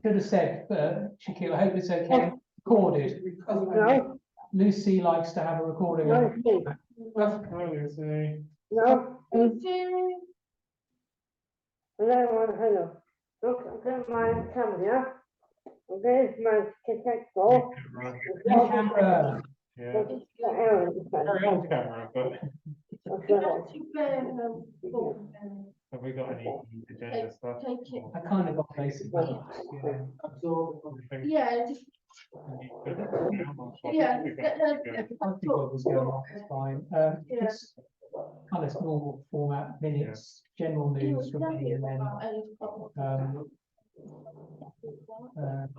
Could have said, Shaquille, I hope it's okay. Recorded. No. Lucy likes to have a recording. No. No. Hello. Look at my camera. There's my cassette. Camera. Yeah. Very old camera, but have we got any agenda stuff? I kind of got basic. Yeah, just yeah. I think what was going on, it's fine. Just kind of normal format, minutes, general news from me, and then I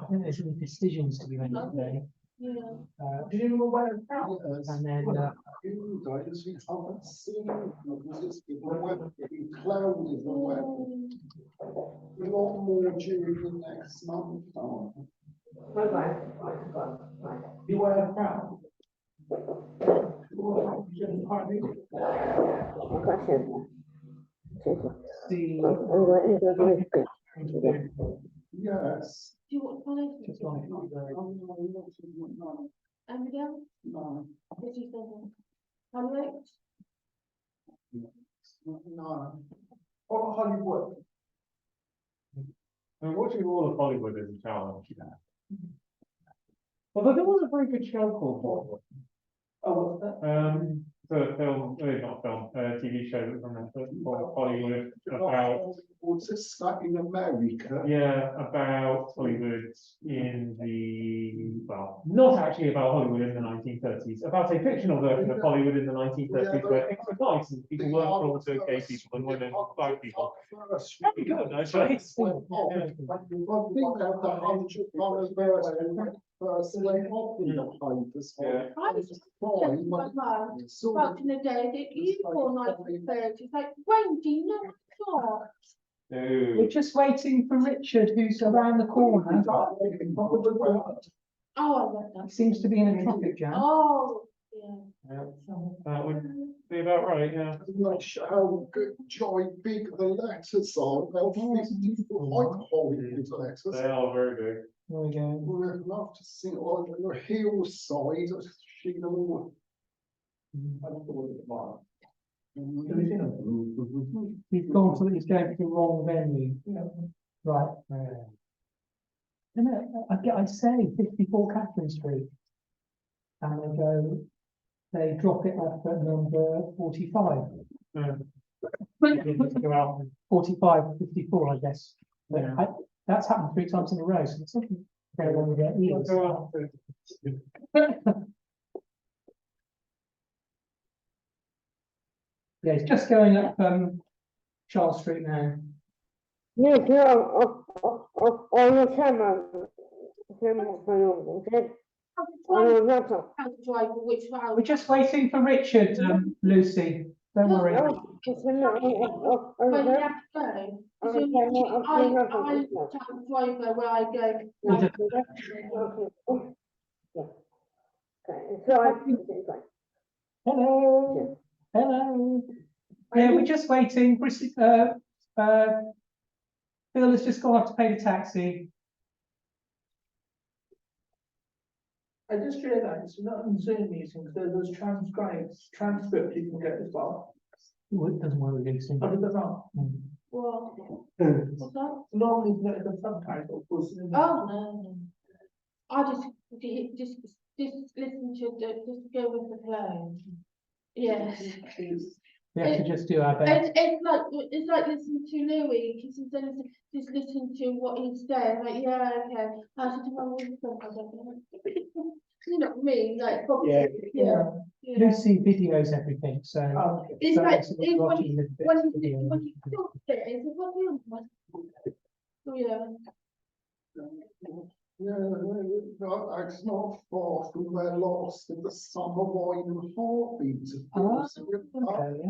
think there's any decisions to be made today. Yeah. And then a lot more during the next month. Beware of crowd. Yes. Do you want to just like No. What do you think? Shadowlight? No. Oh, Hollywood. I mean, watching all of Hollywood is a challenge. Although there was a very good show called Hollywood. Oh, what's that? The film, not film, TV show that was on Netflix called Hollywood about. What's this stuck in America? Yeah, about Hollywood in the, well, not actually about Hollywood in the 1930s, about a fictional version of Hollywood in the 1930s where things were nice and people weren't cruel to gay people and women and black people. Pretty good, actually. I think that's the $100 version. Firstly, I was just back in the day that you for 1930s, like Wendy, no God. we're just waiting for Richard, who's around the corner. Oh, I love that. He seems to be in a traffic jam. Oh, yeah. That would be about right, yeah. Not sure how good, jolly big the letters are. They'll 54 Hollywood letters. They are very big. There we go. We'd love to see it on the hillside. He's gone to he's going to the wrong venue. Right. I say 54 Catherine Street. And they drop it off at number 45. 45, 54, I guess. But Yeah. That's happened 3 times in a row, so it's something very long to get ears. Yeah, it's just going up Charles Street now. Yeah, on the camera. We're just waiting for Richard, Lucy. Don't worry. When you have to go, I drive where I go. Hello. Hello. Yeah, we're just waiting. Phil has just gone off to pay the taxi. I just realised we're not on Zoom meetings, there's transcript you can get as well. Well, it doesn't work with these things. But it does not. Well, Normally the subtitle was. oh, no. I just listen to just go with the flow. Yes. We have to just do our best. It's like listening to Louis, because just listen to what he's saying. Like, yeah, okay. I said to my husband, I don't know. You know what I mean? Like, probably, yeah. Lucy videos everything, so It's so like it's it's watching when the bits when of video. you talk it, it's what you want. Oh yeah. Yeah, it's not far from where Lost in the Summer Wine and Heartbeat. Okay,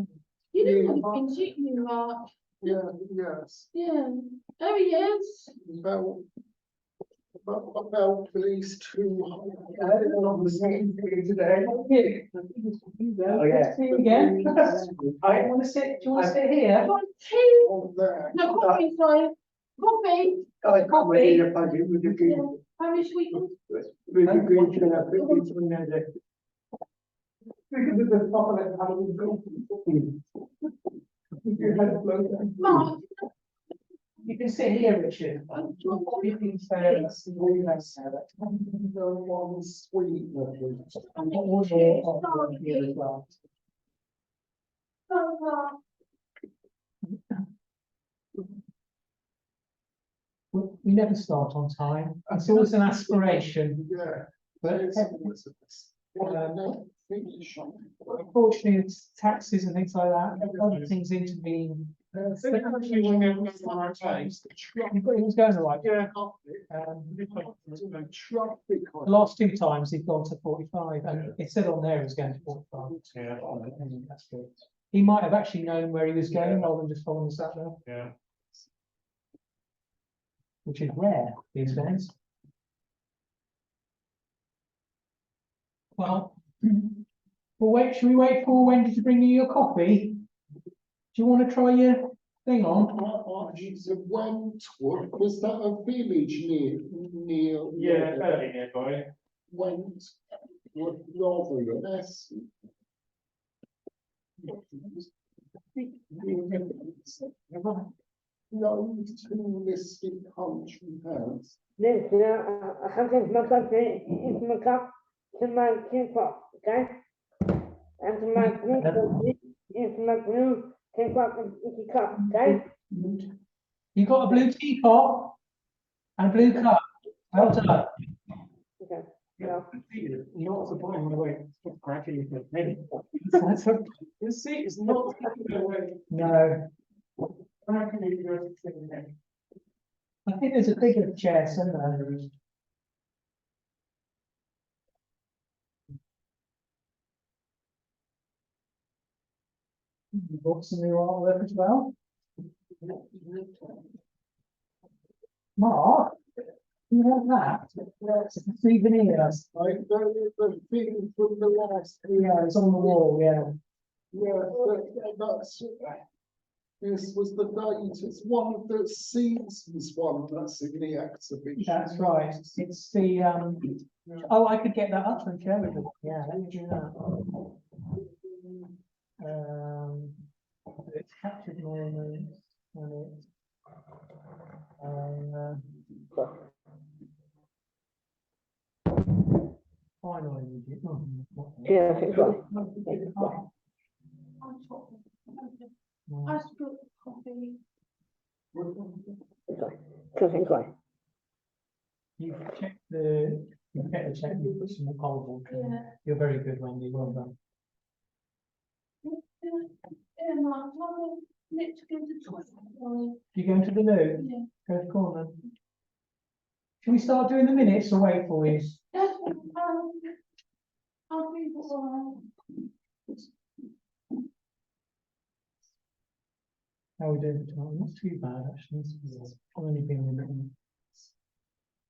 You know what he's been shooting, Mark. Yeah, yes. Yeah. Oh, he is. Well, about police too. On the same thing today. Oh, yeah. See you again. I want to sit, do you want to sit here? Tea, On there. no coffee, sorry, coffee, I can't wait if I do with the yeah, very sweet. With the green, can I put it in there? We can do the top of it, have a little. You had a flow down. Mark, You can sit here, Richard. You can stay, that's the way that's there. One sweet. And all the here as well. We never start on time. It's always an aspiration, Yeah. but No, finish. unfortunately, it's taxes and things like that, other things intervene. You've got, it was going all right. Yeah. Traffic. The last two times he's gone to 45, and it said on there he was going to 45. Yeah. That's good. He might have actually known where he was going rather than just following the sat there, Yeah. which is rare these days. Well, should we wait for Wendy to bring you your coffee? Do you want to try your thing on? Wentworth, was that a village near? Yeah, fairly nearby. Wentworth, Rotherham, yes. No, two listed country house. This, I have this my country, it's my cup to my K-pop, okay? And to my blue country, it's my blue K-pop it's a cup, okay? You got a blue teapot and a blue cup. Well done. Okay, yeah. Not supporting my way. Cracking with me. That's a- The seat is not. No, I think there's a bigger chair somewhere. You bought some new artwork as well. Mark, you have that? It's a souvenir. I know the thing from the last. Yeah, it's on the wall, yeah. Yeah, that's, this was the date, it's one of the seasons one that's in the exhibition. That's right. It's the, oh, I could get that up and show it. Yeah, let me do that. It's captured moments and it's, final image. Yeah, it's right. I spilled coffee. It's right. It's right. You've checked the, you put some horrible. Yeah. You're very good, Wendy, well done. Yeah, Mark, let's go to the toilet. You going to the loo? Yeah. Go to the corner. Shall we start doing the minutes or wait for you? Yes, I'll be all How are we doing for time? Not too bad, actually. It's only been written.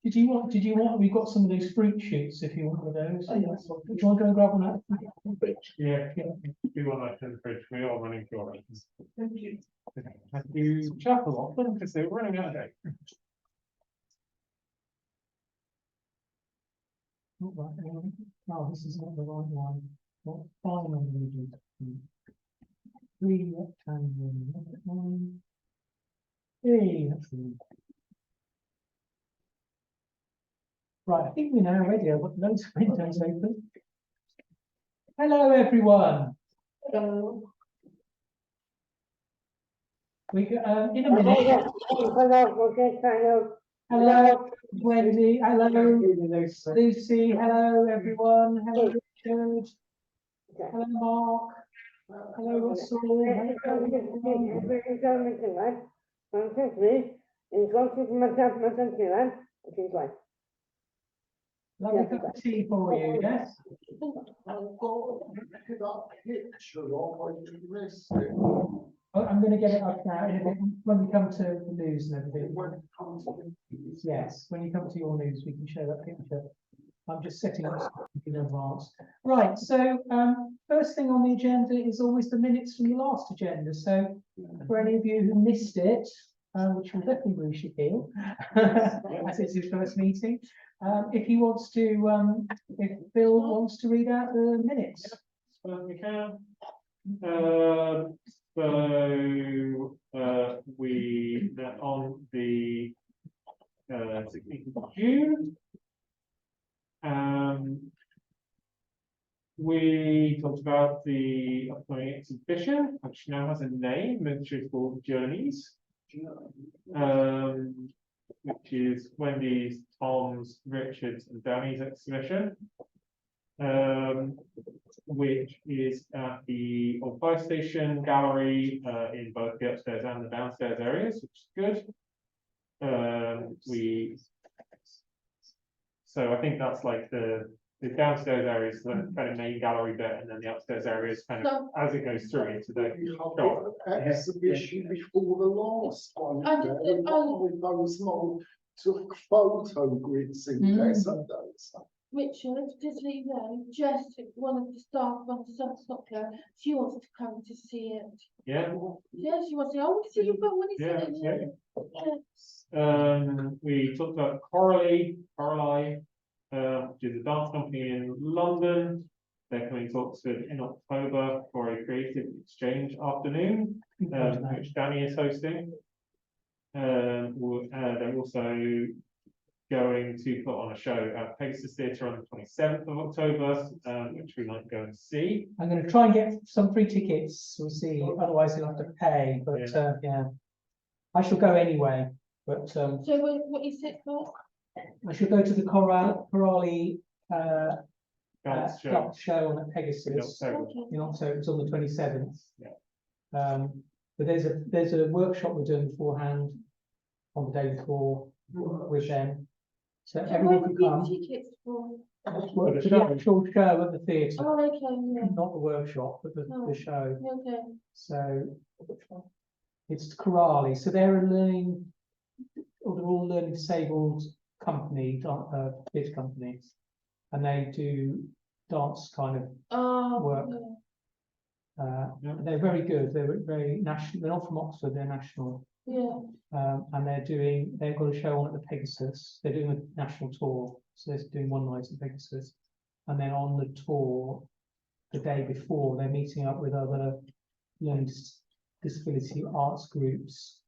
Did you want, we've got some of those fruit shoots if you want one of those. Oh, yes. Do you want to go and grab one out? Yeah, we want that in the fridge, we are running short. Thank you. Have you chuckle off them because they're running out of date. Not that one. No, this is not the right one. What final images? Three rectangle. Hey, that's good. Right, I think we're now ready. I've got loads of windows open. Hello, everyone. Hello. We in a minute. Hello, Wendy. Hello, Lucy. Hello, everyone. Hello, Richard. Hello, Mark. Hello, Russell. Lovely cup of tea for you, yes? I've got that picture of, I missed it. I'm gonna get it up now in a bit, when we come to the news and everything. When it comes to it. Yes, when you come to your news, we can show that picture. I'm just setting up in advance. Right, so, first thing on the agenda is always the minutes from the last agenda, so for any of you who missed it, which will definitely be Shaquille, as it's his first meeting, if he wants to, if Bill wants to read out the minutes. Well, we can. We met on the 16th of June. We talked about the upcoming exhibition, which now has a name, which is called Journeys. Which is Wendy's, Tom's, Richard's, and Danny's exhibition. Which is at the old fire station gallery in both the upstairs and the downstairs areas, which is good. So I think that's like the downstairs area is the kind of main gallery bit, and then the upstairs area is kind of as it goes through into the shop. Exhibition before the last one, I there, did- the one with those long took photo grids in there, so those. Richard, just so you know, Jess, one of the staff on the Soccer, she wants to come to see it. Yeah. Yeah, she wants to, I want to see you, but when is Yeah, it? yeah. We talked about Coralie, which is a dance company in London. They're coming to Oxford in October for a creative exchange afternoon, which Danny is hosting. They're also going to put on a show at Pegasus Theatre on the 27th of October, which we might go and see. I'm gonna try and get some free tickets, we'll see, otherwise you'll have to pay, but, yeah. I shall go anyway, but, So what is it for? I shall go to the Coralie, Dance show. dance show on at in Pegasus. October. Okay. In October, it's on the 27th. Yeah. But there's a workshop we're doing beforehand on the day before with them. So So everyone where can would come. be tickets for? For the show. actual show at the theatre, Oh, okay, yeah, not the workshop, but the show. okay. So it's Coralie. So they're a learning, or they're all learning disabled company, theatre companies, and they do dance kind of. Oh, Work. yeah. They're very good. They're very national. They're not from Oxford. They're national. Yeah, And they've got a show on at the Pegasus. They're doing a national tour, so they're doing one night at Pegasus, and then on the tour the day before they're meeting up with other learning disability arts groups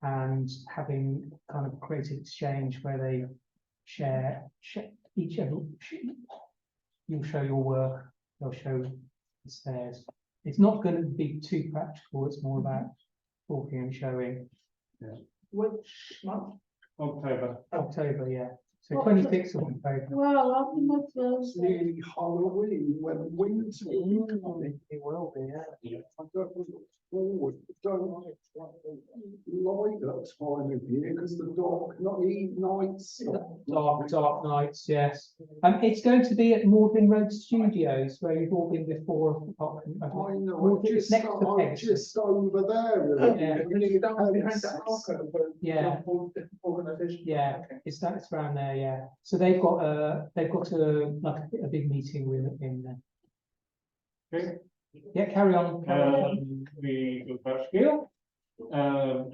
and having kind of a creative exchange where they share each other. You'll show your work, they'll show theirs. It's not going to be too practical. It's more about talking and showing. Which month? October, yeah. So What- 26th of October. well, I'll be my It's first. nearly Halloween when winter will be coming. It will be, yeah. I don't look forward, don't like that time of year because the dark nights. Dark nights, yes. It's going to be at Magdalen Road Studios where you've all been before. I know, Magdalen- just, next to I'm Pegasus. just over there. Yeah. Really down behind that marker, but. Yeah. Organisation. Yeah, Okay. it's around there, yeah. So they've got a like a big meeting room in there. Okay. Yeah, carry on. We talked about Shaquille,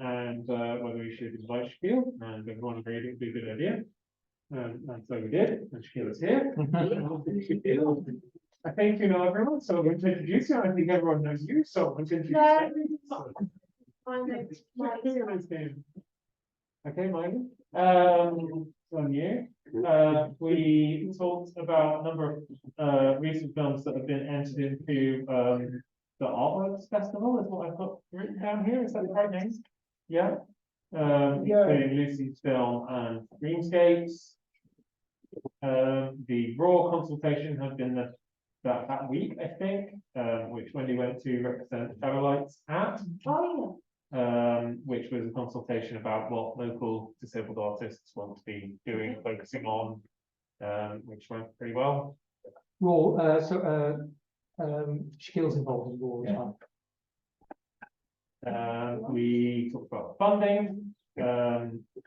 and whether we should invite Shaquille, and everyone agreed it would be a good idea. And so we did, and Shaquille is here. I think you know everyone, so I'm going to introduce you. I think everyone knows you, so I'm going to introduce Yeah. you. My name's Mike. Okay, Mike. On you. We talked about a number of recent films that have been entered into the Artworks Festival, is what I've got written down here. Is that the right name? Yeah. Including Lucy's film and Dreamscapes. The Raw consultation had been that week, I think, which Wendy went to represent Shadowlights at. Oh, Which was a consultation about what local disabled artists want to be doing, focusing on, which went pretty well. Raw, Shaquille's involved in Raw as well. We talked about funding.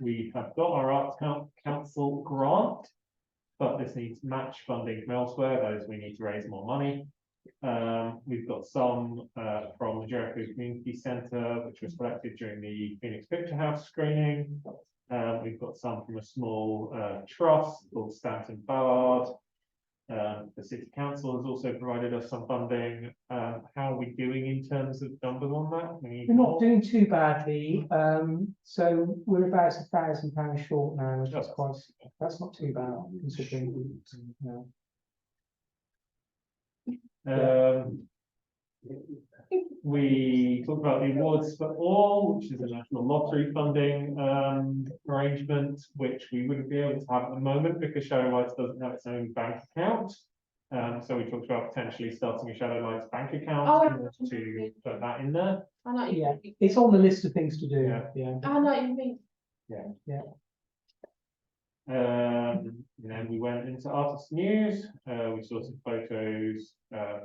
We have got our Arts Council grant, but this needs match funding from elsewhere. That is, we need to raise more money. We've got some from the Jericho Community Centre, which was collected during the Phoenix Picture House screening. We've got some from a small trust called Stanton Ballard. The City Council has also provided us some funding. How are we doing in terms of numbers on that? We're not doing too badly. So we're about £1,000 short now, which is quite, that's not too bad considering. We talked about the Awards for All, which is a national lottery funding arrangement, which we wouldn't be able to have at the moment because Shadowlight doesn't have its own bank account. So we talked about potentially starting a Shadowlight bank account to put that in there. I know Yeah, it's on the list of things to do. Yeah. I know you think. And then we went into artist news. We saw some photos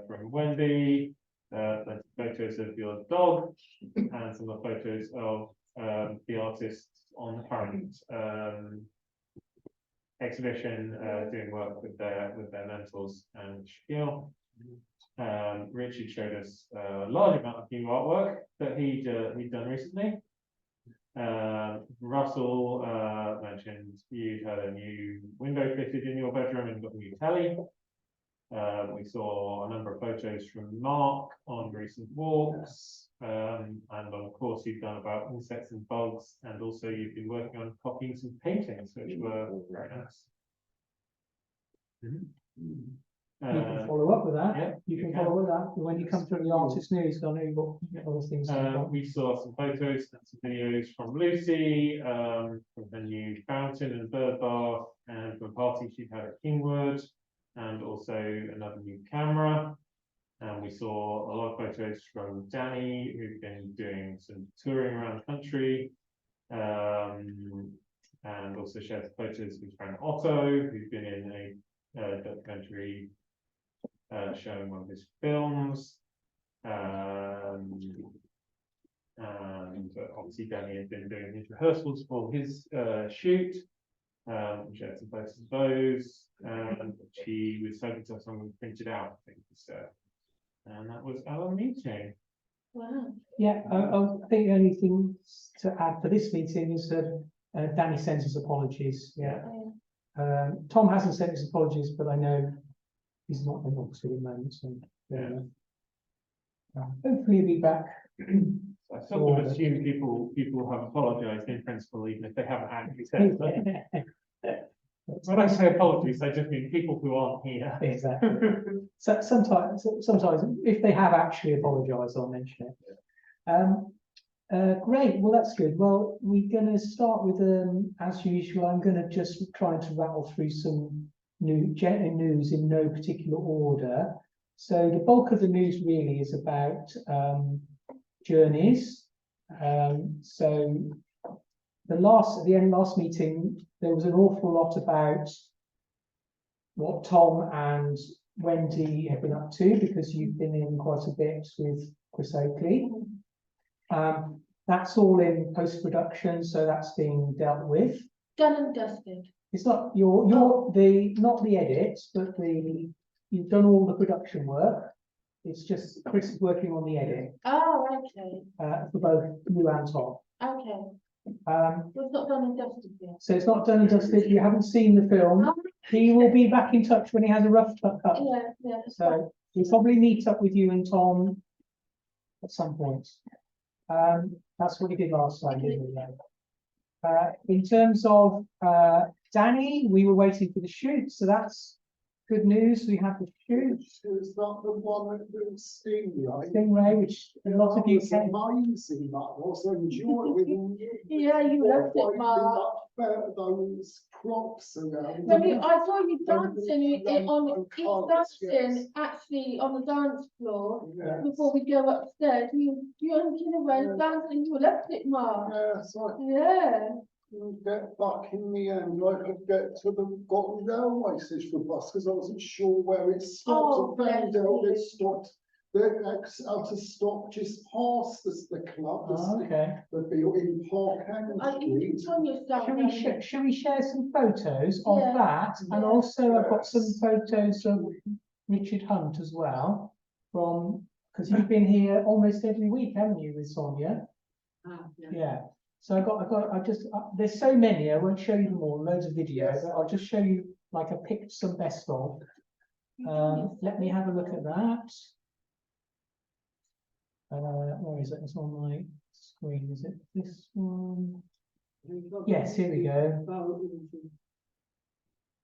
from Wendy, photos of your dog, and some of the photos of the artists on the current exhibition doing work with their mentors and Shaquille. Richard showed us a large amount of new artwork that he'd done recently. Russell mentioned you had a new window fitted in your bedroom and got a new telly. We saw a number of photos from Mark on recent walks, and of course you've done about insects and bugs, and also you've been working on copying some paintings, which were very nice. You can follow up with that. Yeah, you can follow with that when you come to the artist news. I know you've got other things. We saw some photos and some videos from Lucy, from the new fountain and bird bath, and from a party she had at Kingwood, and also another new camera. And we saw a lot of photos from Danny, who's been doing some touring around the country, and also shared photos with friend Otto, who's been in a documentary showing one of his films. And obviously Danny had been doing his rehearsals for his shoot. We shared some photos of those, and she was hoping to have someone printed out, I think, and that was our meeting. Wow. Yeah, I think the only thing to add for this meeting is that Danny sends his apologies. Yeah. Tom hasn't sent his apologies, but I know he's not in Oxford at the moment, so hopefully he'll be back. I sort of assume people have apologised in principle, even if they haven't actually said it. When I say apologies, I just mean people who aren't here. Exactly. So sometimes if they have actually apologised, I'll mention it. Great, well that's good. Well, we're going to start with as usual. I'm going to just try to rattle through some news in no particular order. So the bulk of the news really is about journeys. So the last meeting, there was an awful lot about what Tom and Wendy have been up to, because you've been in quite a bit with Chris Oakley. That's all in post-production, so that's being dealt with. Done and dusted. It's not not the edits, but you've done all the production work. It's just Chris is working on the edit. Oh, okay. For both you and Tom. Okay. It's not done and dusted yet. So it's not done and dusted. You haven't seen the film. Oh, He will be back in touch when he has a rough cut. yeah. So he'll probably meet up with you and Tom at some point. That's what he did last time, didn't he? In terms of Danny, we were waiting for the shoot, so that's good news. We have the shoot. It's not the one that was Stingray. Stingray, which a lot of you can. Amazing, that was. I enjoyed it. Yeah, you loved it, Mark. Those props around. I saw you dancing dancing actually on the dance floor before we go upstairs. You and Kina were dancing. You loved it, Mark. Yeah, so Yeah. get back in the end, I could get to the Gotten Railway station for bus because I wasn't sure where it stopped. Oh, I found bless out you. it stopped they're out to stop just past us, the club, Oh, okay. the building Park and I think Street. Sonia's down Shall there. shall we share some photos of Yeah. that? And Yeah. also I've got some Yes. photos of Richard Hunt as well from, because you've been here almost every week, haven't you, with Sonia? Yeah. So I just, there's so many, I won't show you them all, loads of video, Yes. but I'll just show you, like, I picked some best of. Let me have a look at that. Where is it? It's on my screen. Is it this one? Yes, here we go.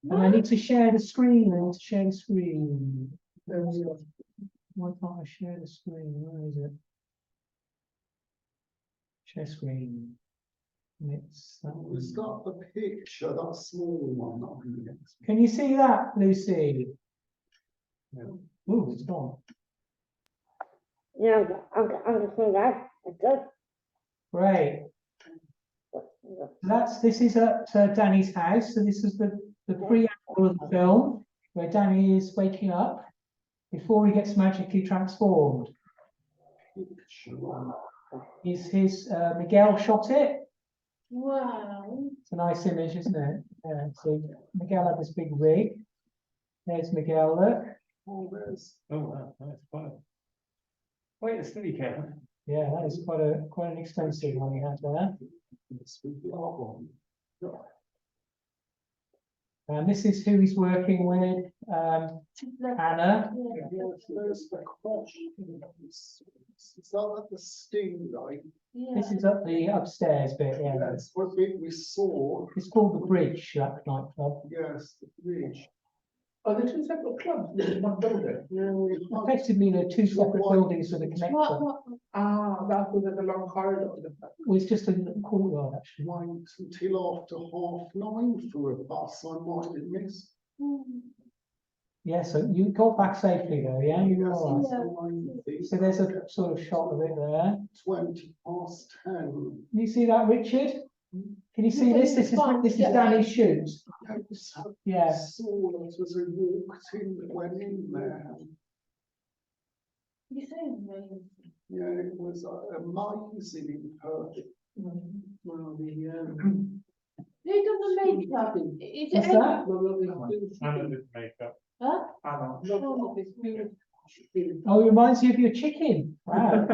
And I need to share the screen. I need to share the screen. Why can't I share the screen? Where is it? Share screen. And it's that one. It's got the picture, that small one. That one, yes. Can you see that, Lucy? Ooh, it's gone. Yeah, I'm just saying that, it's good. Great. This is at Danny's house. So this is the preamble of the film where Danny is waking up before he gets magically transformed. Picture one. His Miguel shot it. Wow. It's a nice image, isn't it? Yeah. So Miguel had this big rig. There's Miguel. Look. Oh, there's. Oh, wow, that's quite a steady camera. Yeah, that is quite an expensive one he had there. It's with the other one. And this is who he's working with. Anna. Yeah. Yes, there's the crash. It's not at the sting, right? This is up the upstairs bit. Yeah. That's what we saw. It's called the Bridge, that nightclub. Yes, the bridge. Oh, there's two separate clubs, there's one building. Yeah, we had Effectively, they're two separate What- buildings with a connector. What? Ah, that was at the long corridor. Well, it's just a little courtyard, actually. wait until after 9:30 for a bus. I might have missed. Yeah, so you got back safely though, yeah? You were Yes, all right. it's 9:30. So there's a sort of shot of it there. 10:20. Can you see that, Richard? Can you see this? This is Danny's shoes. Yes, Yeah. saw it as I walked in, went in there. You say amazing. Yeah, it was amazing in person. Well, the, Who does the makeup? Is it What's Ed? that? Anna did makeup. Huh? Anna. Oh, it reminds you of your chicken. Wow.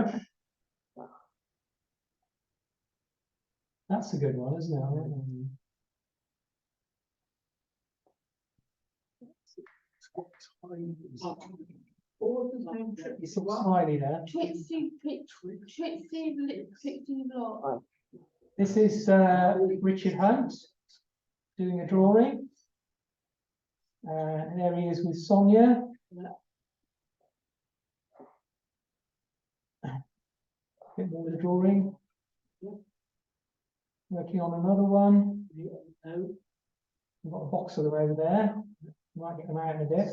That's a good one, isn't it? What time is it? All the same trip. It's all smiley there. Trixie Block. This is Richard Hunt doing a drawing. And there he is with Sonia. A bit more of the drawing. Working on another one. We've got a box of them over there. Might get them out in a bit.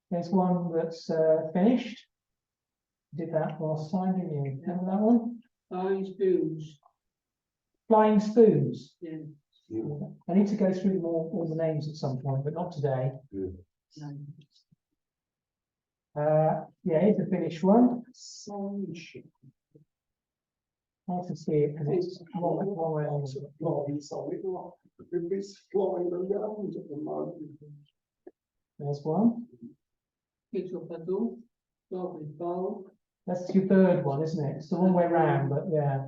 There's one that's finished. Did that last time, didn't you? Remember that one? Spoons. Flying Spoons. Yeah. I need to go through all the names at some point, but not today. Yeah, here's the finished one. Sunshine. Hard to see it because it's one way on. Flies on it, like, it's flying around at the moment. There's one. Pizza puzzle. Garbage bowl. That's your third one, isn't it? It's the wrong way round, but yeah.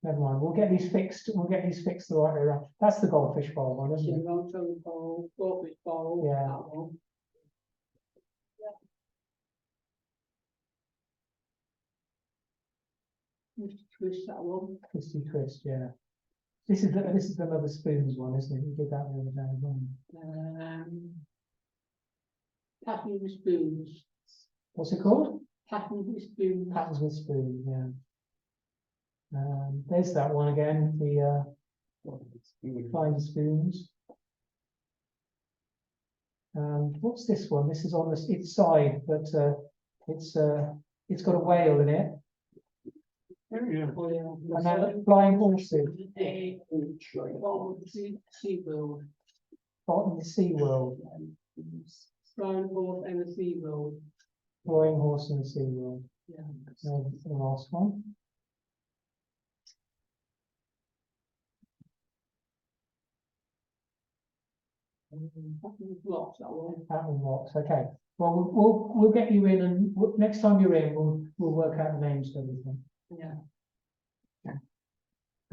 Never mind. We'll get these fixed. We'll get these fixed the right way around. That's the goldfish bowl one, isn't it? Tomato bowl. Garbage bowl. Yeah. That one. Mr. Twist, that one. Christy Twist, yeah. This is another spoons one, isn't it? You did that the other day as well. Pattern with spoons. What's it called? Pattern with spoons. Patterns with spoons, yeah. There's that one again, the fine spoons. What's this one? This is on its side, but it's got a whale in it. Yeah. And then flying horses. Sea world. Bottom of the Sea World. Flying horse and the sea world. Flying horse in the sea world. Yeah. The last one. Lots, that one. That one works, okay. Well, we'll get you in and next time you're in, we'll work out the names of everything. Yeah.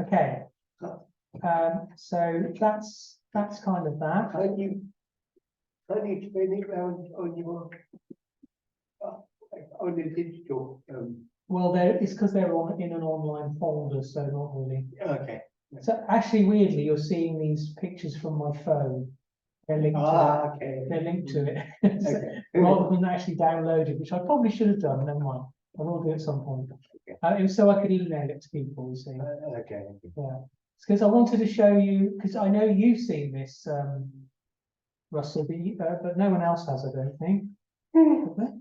Okay. So that's kind of that. Can you turn it round on your, on the digital, Well, it's because they're in an online folder, so not really. okay. So actually, weirdly, you're seeing these pictures from my phone. They're linked to it. Okay. They're linked to it. So, Okay. rather than actually downloaded, which I probably should have done. Never mind. I will do at some point. It was so I could email it to people. You see. Okay. Yeah. It's because I wanted to show you, because I know you've seen this, Russell, but no one else has, I don't think. Have they?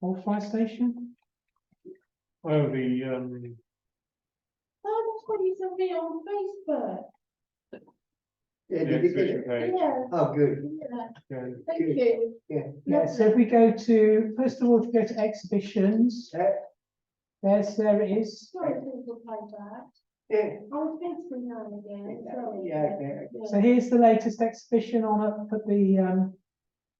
All fire station? Oh, the, Oh, that's what you sent me on Facebook. Yeah, the did you get exhibition it? page. Yeah, Oh, good. yeah, Yeah. thank you. Yeah, so if we go to, first of all, to go to exhibitions, Yeah. there it is. Sorry, people play that. Yeah. I was thinking now and again, sorry. Yeah. So here's the latest exhibition on up at the,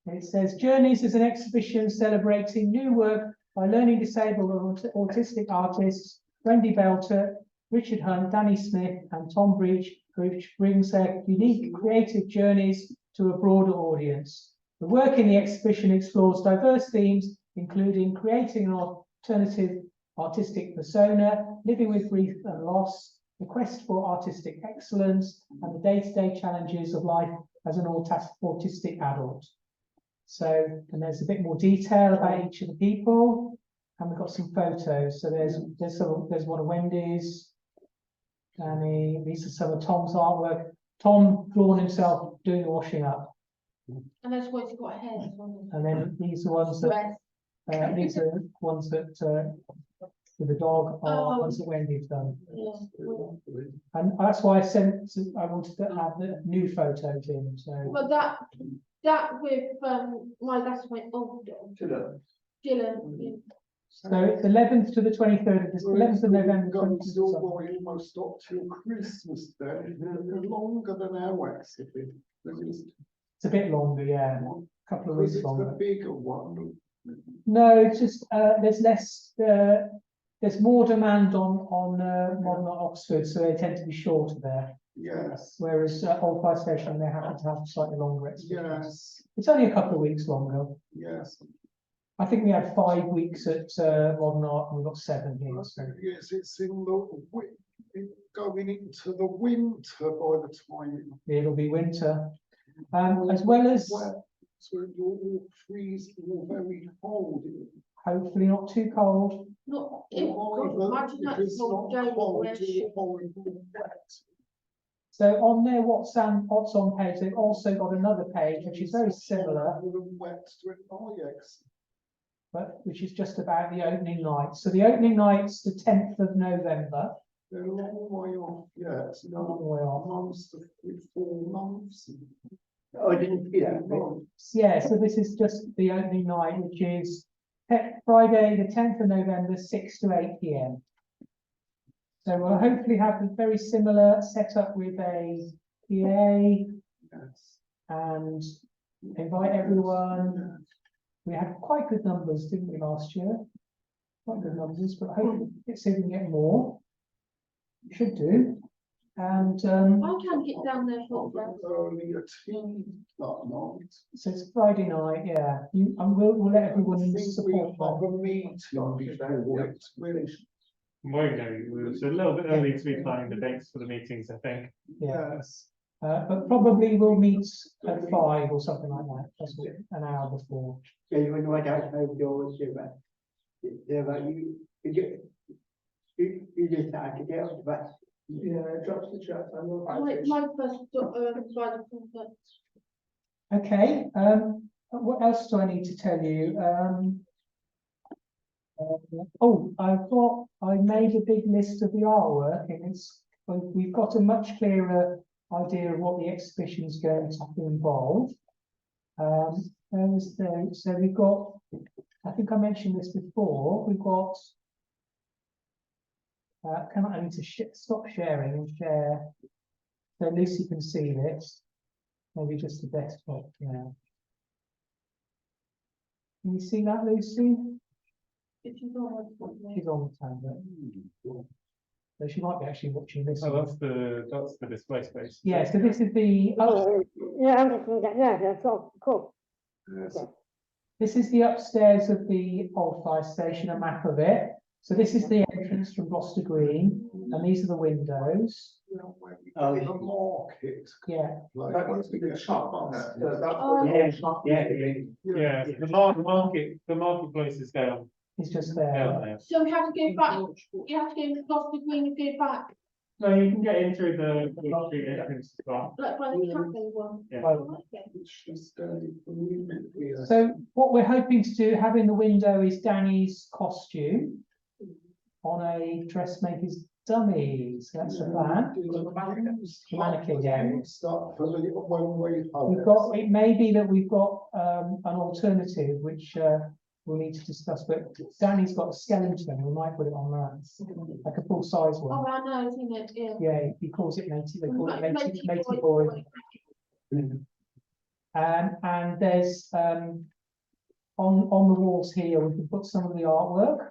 it says Journeys is an exhibition celebrating new work by learning disabled or autistic artists, Wendy Belter, Richard Hunt, Danny Smith and Tom Breach, which brings their unique creative journeys to a broader audience. The work in the exhibition explores diverse themes, including creating an alternative artistic persona, living with grief and loss, the quest for artistic excellence, and the day-to-day challenges of life as an autistic adult. So, and there's a bit more detail about each of the people, and we've got some photos. So there's one of Wendy's, Danny. These are some of Tom's artwork. Tom drawn himself doing the washing up, And that's why it's got hair as well. and then these are ones that Dress. these are ones that with the dog are Oh. ones that Wendy's done. Yeah. And that's why I wanted to add the new photos in. So But that with my that's my older Dylan. Yeah. so it's 11th to the 23rd of this 11th of November. Going 20th. still almost up till Christmas Day, they're longer than our exhibit. It's a bit longer, yeah, a couple of Because weeks it's the longer. bigger one. No, it's just there's less. There's more demand on modern at Oxford, so they tend to be shorter there. Yes, Whereas Old Fire Station, they happen to have slightly longer exhibitions. yes, It's only a couple of weeks longer. yes. I think we had 5 weeks at Modern Art, and we've got 7 here. So. Yes, it's in going into the winter by the time. It'll be winter, as well as So you're all freezing, very cold. hopefully not too cold. Not If imagine that it's whole not day cold, where she you're horrible wet. So on their what's on page, they've also got another page which is very similar, Horrible and wet to an IX. but which is just about the opening night. So the opening night's the 10th of November. They're a long way off yet, Long way off. months to 4 months. Oh, I didn't see that. Yeah, so this is just the opening night, which is Friday, the 10th of November, 6 to 8 p.m. So we'll hopefully have a very similar setup with a PA Yes. and invite everyone. We had quite good numbers, didn't we, last year? Quite good numbers, but hopefully let's see if we can get more. Should do. And I can get down there for that. Only a tea that night. so it's Friday night, yeah. And we'll let everyone I think we support have that. a meeting before it's finished. Well, it's a little bit early to be planning the dates for the meetings, I think. Yeah. Yes. But probably we'll meet at 5 or something like that. That's what, an hour before. Yeah, you know what I told George about? Yeah, but you just had to get off the bus. Yeah, drops the chat. I know. My first by the comfort. Okay. What else do I need to tell you? I made a big list of the artwork, and we've got a much clearer idea of what the exhibition is going to involve. So we've got I think I mentioned this before, we've got. I need to stop sharing and share, so Lucy can see this, maybe just the desktop, yeah. Can you see that, Lucy? If you don't want to. She's on the tablet. So she might be actually watching this. Oh, one. that's the display space. Yeah, so this is the, Yeah, I'm just gonna get, yeah, cool. Yes. Okay. this is the upstairs of the old fire station, a map of it. So this is the entrance from Gloucester Green, and these are the windows. The market. Yeah, That used to be the shop, that's what the Oh, whole shop. Yeah, the marketplace is down it's just there. there. So we have to go back, you have to go into Gloucester Green and go back, No, you can get in through the street entrance as well. like by the cafe one. Yeah. Oh, okay. It's just a. So what we're hoping to do, having the window, is Danny's costume on a dressmaker's dummy. So that's the plan. Mannequin, yeah. Start for a little one way home. We've got, it may be that we've got an alternative, which we'll need to discuss, but Danny's got a skeleton, we might put it on that, like a full size Oh, one. I know, isn't it, yeah. Yeah, he calls it native, they call it Like native, Matey native boy. boy. And there's on the walls here, we can put some of the artwork.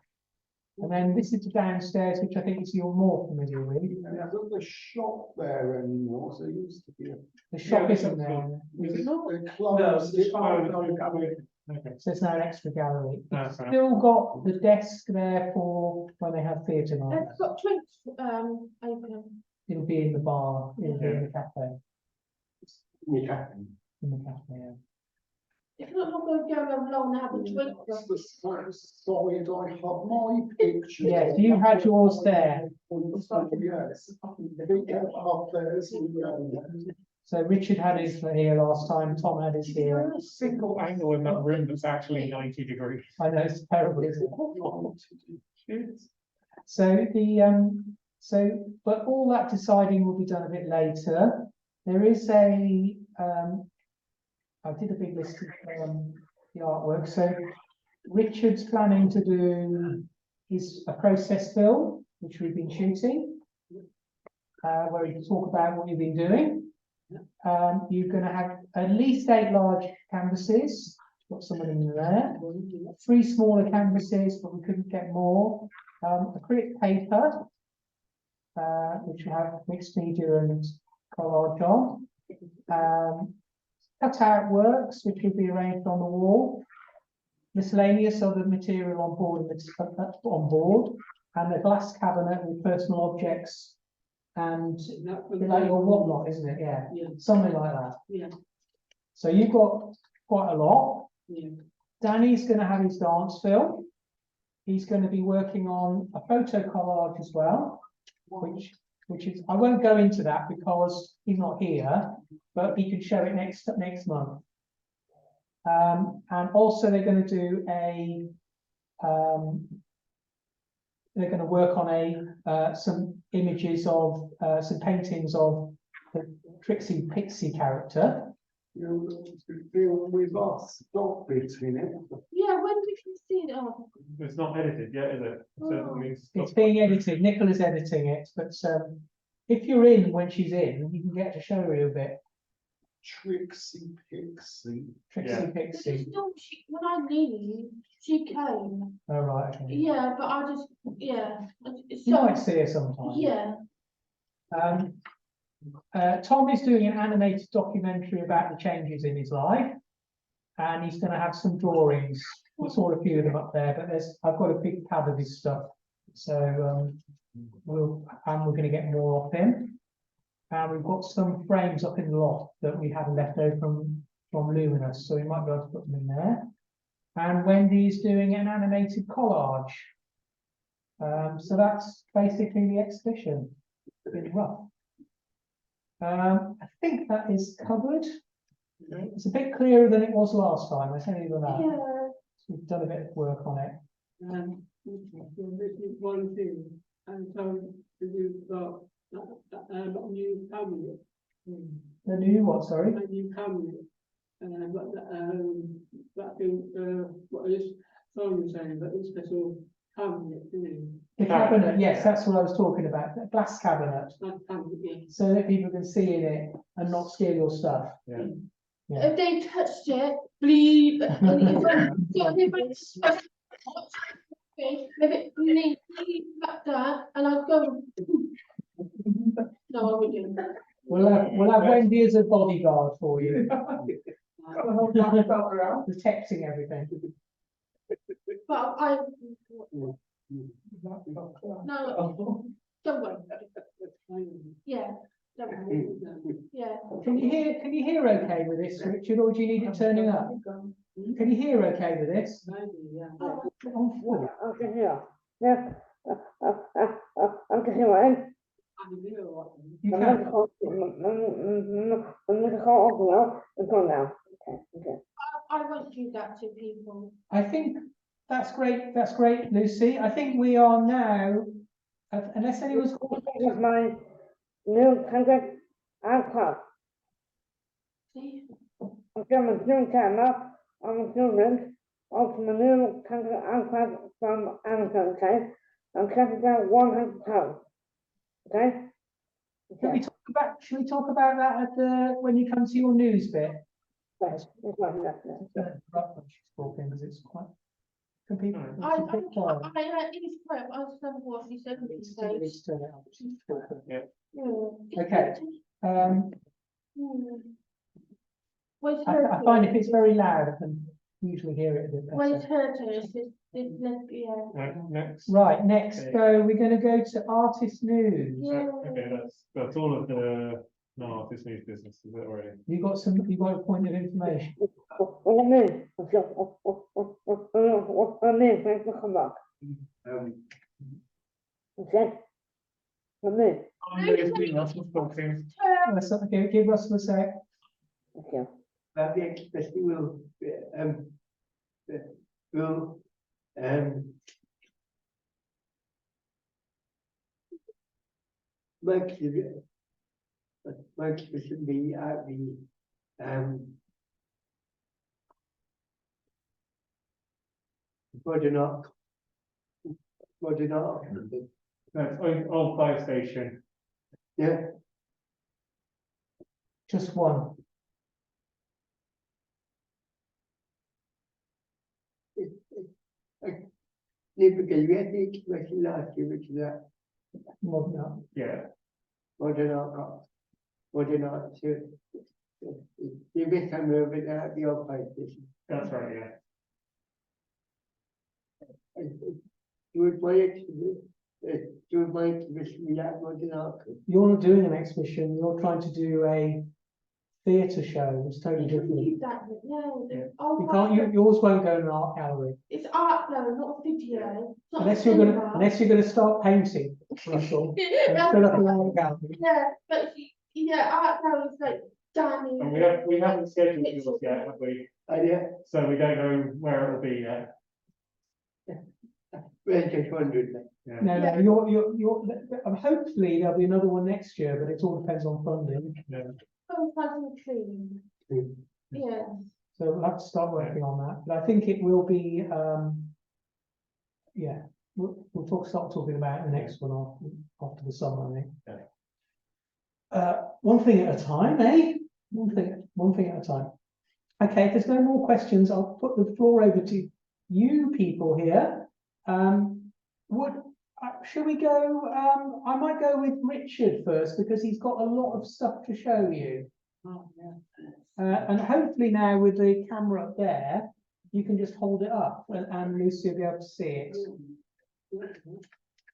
And then this is the downstairs, which I think is you're more familiar with. There's not the shop there anymore, so it used to be. The shop Yeah, isn't there, Is it not? They closed the it. shop- Okay. so it's now an extra gallery. That's right. Still got the desk there for when they have theatre They've nights. got drinks, open. It'll be in the bar, it'll be in the cafe, Yeah. in the cafe, yeah. If you're not going to go along and have a drink. That's the side I have my picture. Yes, you had yours there. Yes. They get up there, so we go. So Richard had his here last time, Tom had his here. A single angle in that room that's actually 90 degrees. I know, it's terrible, isn't it? So but all that deciding will be done a bit later. There is I did a big list of the artwork, so Richard's planning to do a process film, which we've been shooting, where you can talk about what you've been doing. You're going to have at least 8 large canvases, got some of them in there, 3 smaller canvases, but we couldn't get more, acrylic paper, which will have mixed media and collage on, cut-out works, which will be arranged on the wall, miscellaneous other material on board, and a glass cabinet with personal objects, and like your whatnot, isn't it? Yeah, Yeah. something like that. Yeah. So you've got quite a lot. Yeah. Danny's going to have his dance film. He's going to be working on a photo collage as well, which is, I won't go into that because he's not here, but he can show it next month. And also they're going to do they're going to work on some images of some paintings of the Trixie Pixie character. You deal with us, dog bits in it. Yeah, when did you see it? Oh, It's not edited yet, is it? So that means It's being edited. Nicola's editing it, but if you're in when she's in, you can get to show her a little bit. Trixie Pixie. Trixie Yeah. Pixie. when I leave, she came. Oh, right. Okay. Yeah, but I just, yeah. You might see her sometime. Yeah. Tom is doing an animated documentary about the changes in his life, and he's going to have some drawings. I saw a few of them up there, but I've got a big pad of his stuff, so we're going to get more off him. And we've got some frames up in the loft that we had left over from Luminous, so we might be able to put them in there. And Wendy's doing an animated collage. So that's basically the exhibition. It's rough. I think that is covered. It's a bit clearer than it was last time, I tell you that. Yeah. We've done a bit of work on it. This is one thing, and so you've got a new cabinet. The new what, sorry? A new cabinet. But that what is Phone was saying that it's special cabinet, isn't The cabinet, yes, that's what I was talking about, the glass cabinet, it? That cabinet, yeah. so that people can see in it and not steal your stuff. Yeah. Yeah. If they touched it, bleed, and if it bleed back there, and I'd go. No, I wouldn't. We'll have Wendy as a bodyguard for you, Around. protecting everything. But I, no, don't worry. Yeah, don't worry. Yeah. Can you hear okay with this, Richard, or do you need it turning up? Can you hear okay with this? Oh, Oh, I can hear. Yeah. I can hear it. you I'm can. not open now. It's on now. Okay. I won't do that to people. I think that's great, Lucy. I think we are now, unless anyone's got This is my new contract. I'm club. See? I'm from a new camera. I'm a student of my new contract. I'm club from Amazon. Okay. I'm cutting down 100 pounds. Okay. should we talk about that at when you come to your news bit? Yes. It's not enough. Interrupt when she's talking, because it's quite. Can people? I it's a bit quiet. it is correct, I understand what you said. It's still needs to turn it up, she's talking. Yeah. Okay. Where's I find if it's very loud, I can usually hear it a bit Where's better. her turn? Yeah. Next. Right, next, Okay. so we're going to go to artist news. Yeah. Okay, that's all of the non-artist news business, is it already? You got a point of information. What I mean? What I mean? Thanks for coming back. Okay. What I mean? Let's give Russell a sec. Okay. The expression will make it be at the Bodenock. That's old fire station. Yeah, Just one. because we had the expression last year, which is that More than that. Yeah. Bodenock, so this time over there at the old fire station. That's right, yeah. You would like to be at Bodenock. You're not doing an exhibition, you're trying to do a theatre show, it's totally You can different. leave that, Yeah. Oh, You can't, yours won't go in an art gallery, It's art though, not video. It's not unless cinema. you're gonna start painting, Russell, and Yeah, fill up an art gallery. but art now is like Danny. And we haven't scheduled yours yet, have we? Yeah, So we don't know where it'll be yet. we're just wondering. Yeah. No, hopefully there'll be another one next year, but it all depends on funding, So pleasant clean. Yeah. so we'll have to start working on that, but I think it will be, yeah, we'll start talking about the next one after the summer, I think. One thing at a time, eh? One thing at a time. Okay, if there's no more questions, I'll put the floor over to you people here. Should we go, I might go with Richard first, because he's got a lot of stuff to show you. And hopefully now with the camera up there, you can just hold it up and Lucy will be able to see it. Do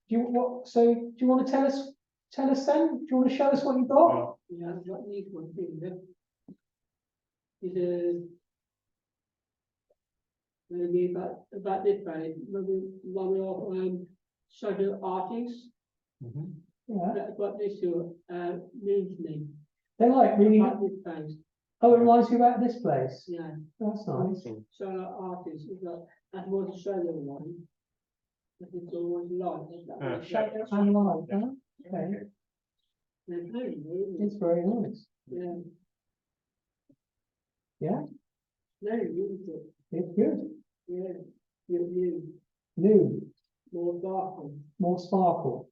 you want to tell us then? Do you want to show us what you've got? Yeah, I've got these one thing, is maybe about this page, maybe one of shadow artists. Yeah. That's what this means to me. They're like really, About this page, oh, it reminds you about this place. yeah. That's nice. Shadow artist, that was a shadow one. But it's always light. Shadow and light, huh? Okay, it's very nice. Yeah. Yeah. No, really good. It's good. Yeah. New, more dark. more sparkle.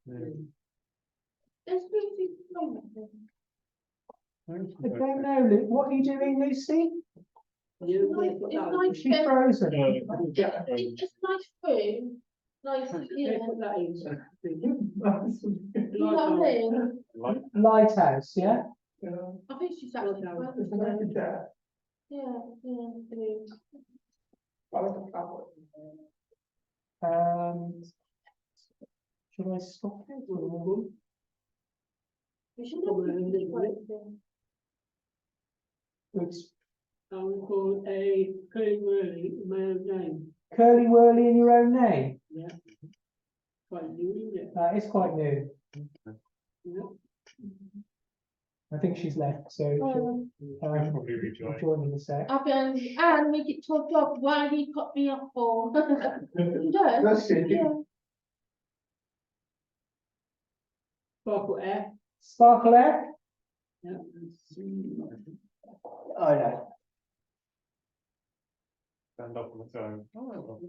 It's really fun. I don't know, what are you doing, Lucy? You It's put nice, Is she frozen? it's nice food, nice, yeah, put that in. you know what I mean? Lighthouse, yeah? I think she's actually fun, yeah, blue. Should I stop it? or- We should have a It's I would call a curly whirly my own name. Curly Whirly in your own name? Yeah. Quite new, isn't it? That is quite new. Yeah. I think she's left, so she'll Probably rejoin. join in a sec. And make it talk up, why do you cut me off for? You don't? That's it. Yeah. Sparkle air. Sparkle Egg? Yeah. Oh, no. Stand up on its own. Oh.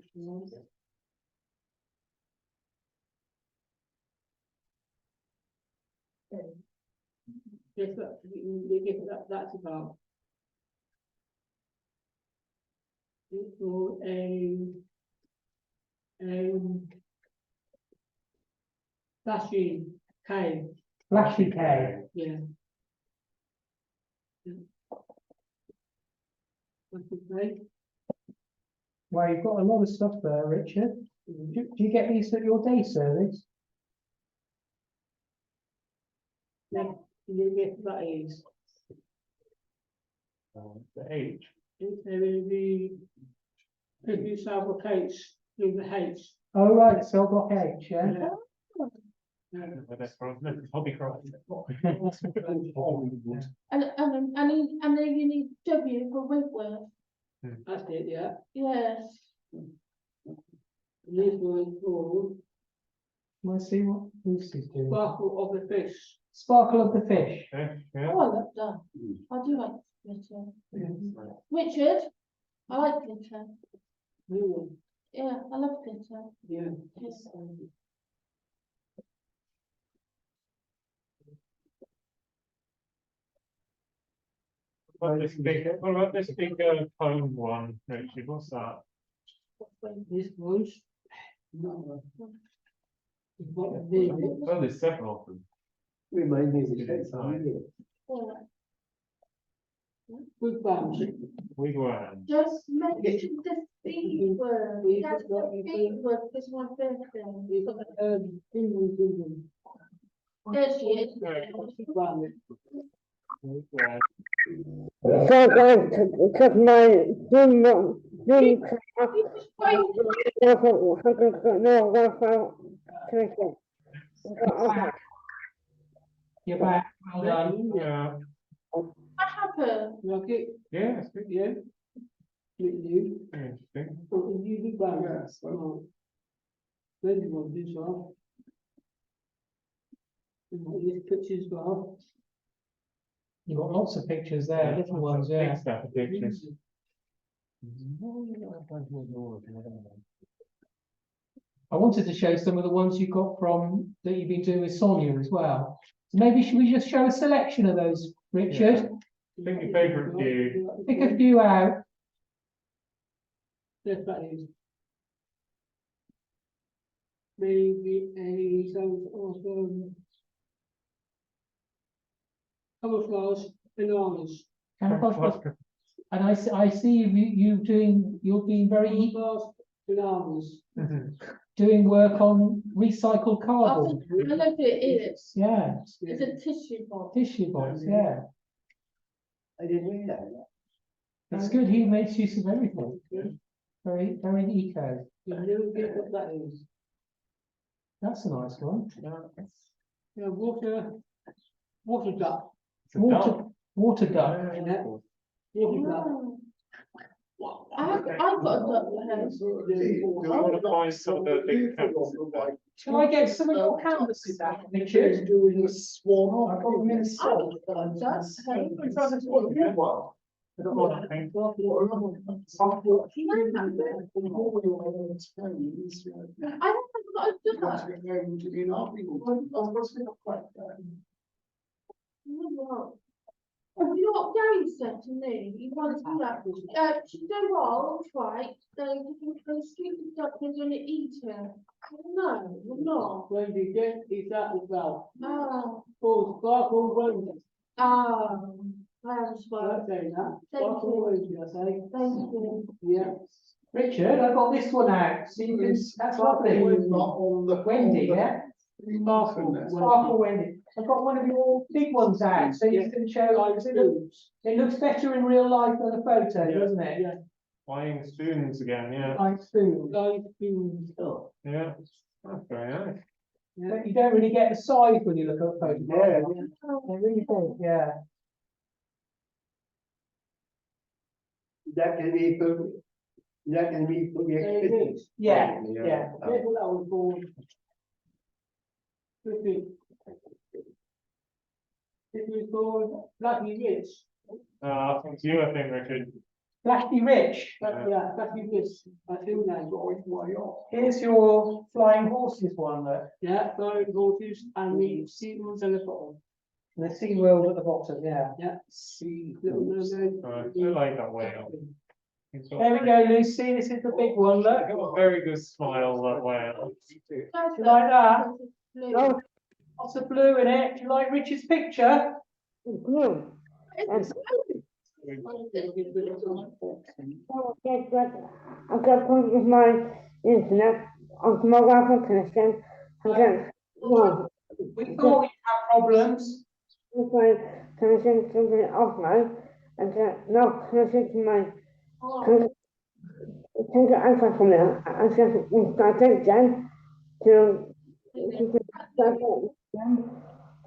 Yes, that's about. It's for a flashy K, Flashy K. yeah. Okay. Well, you've got a lot of stuff there, Richard. Do you get these at your day service? Yeah, you get that is. The H. It's the New South Case with the H. Oh, right, cell block H, yeah? That's hobby craft. And then you need W for Whitworth, That's it, yeah. yes. This one called Let's see what Lucy's doing. Sparkle of the Fish. Sparkle of the Fish. Okay, Oh, yeah. I love that, I do like glitter. Richard, I like glitter, New one, yeah, I love glitter. yeah. Yes. What about this big cone one, Richard? What's that? This one's. No. What the, Well, there's several of them. Remind me of the shape, good bounce. We go ahead. Just mention the C word, that's the C word, because my birthday. You've got England. There she is. Good bounce. Yeah. So I'm going to cut my Zoom, You just wait. connection. Okay. You're back, well done. Yeah. What happened? Like it, Yeah, it's good. yeah. You, Interesting. but you do bounce. Yes, well. Then you want this off. This pictures well. You've got lots of pictures there, little ones, yeah. Big stack of pictures. I wanted to show some of the ones you got from, that you've been doing with Sonia as well. Maybe should we just show a selection of those, Richard? Pick your favourite few. Pick a few out. Yes, that is. Maybe a some of camouflage bananas. And I see you're being very, Camouflage bananas. doing work on recycled I cardboard. think, I know who it is, Yeah, it's a tissue box. tissue box, yeah. I didn't realise that. It's good, he makes use of everything. Very, very eco. You never get what that is. That's a nice one. Yeah, water duck. Water duck. Yeah. Water duck. Oh. I've got a duck house. We want to find some of the big canvases. Shall I get some of your canvases out, Richard? Doing a swan. I've got them in I've got a duck house. I think. I haven't got a duck. You know what Gary said to me? He wants to that. You know what? I'll try. The stupid duck is going to eat her. No, we're not. Wendy, get eat that as well. Oh, Sparkle Wendy. I am spoiled. Saying that. Thank Sparkle you. Wendy, I say. Thank you. Yeah. Richard, I got this one out. See, that's lovely. Not on the. Wendy, yeah? Sparkle Wendy. I've got one of your big ones out, so you can show like it looks better in real life than a photo, Yeah. doesn't it? Yeah. Flying spoons again, yeah. Like spoon. Live spoons. Yeah. That's very nice. But you don't really get the size when you look at photos. Yeah, I really don't, yeah. that can be put, that can be put the experience. Yeah, yeah. That's what I was born. It was called Lucky Rich. Thank you, I think, Richard. Flashy Rich, But yeah, Lucky Rich. I feel now. here's your flying horses one, look. Yeah, so horses and the seagulls at the bottom. And the sea world at the bottom, yeah. Yeah. See, little mermaid. I like that whale. He's got There we go, Lucy, this is the big one, look. got a very good smile, that whale. You like that? No, Lots of blue in it. Do you like Richard's picture? it's blue. It's Oh, yes, but I've got problems with my internet onto my Wi-Fi connection. I don't, no, We thought we'd have problems. my connection to the off now, and no connection to my take the answer from there. I just started again to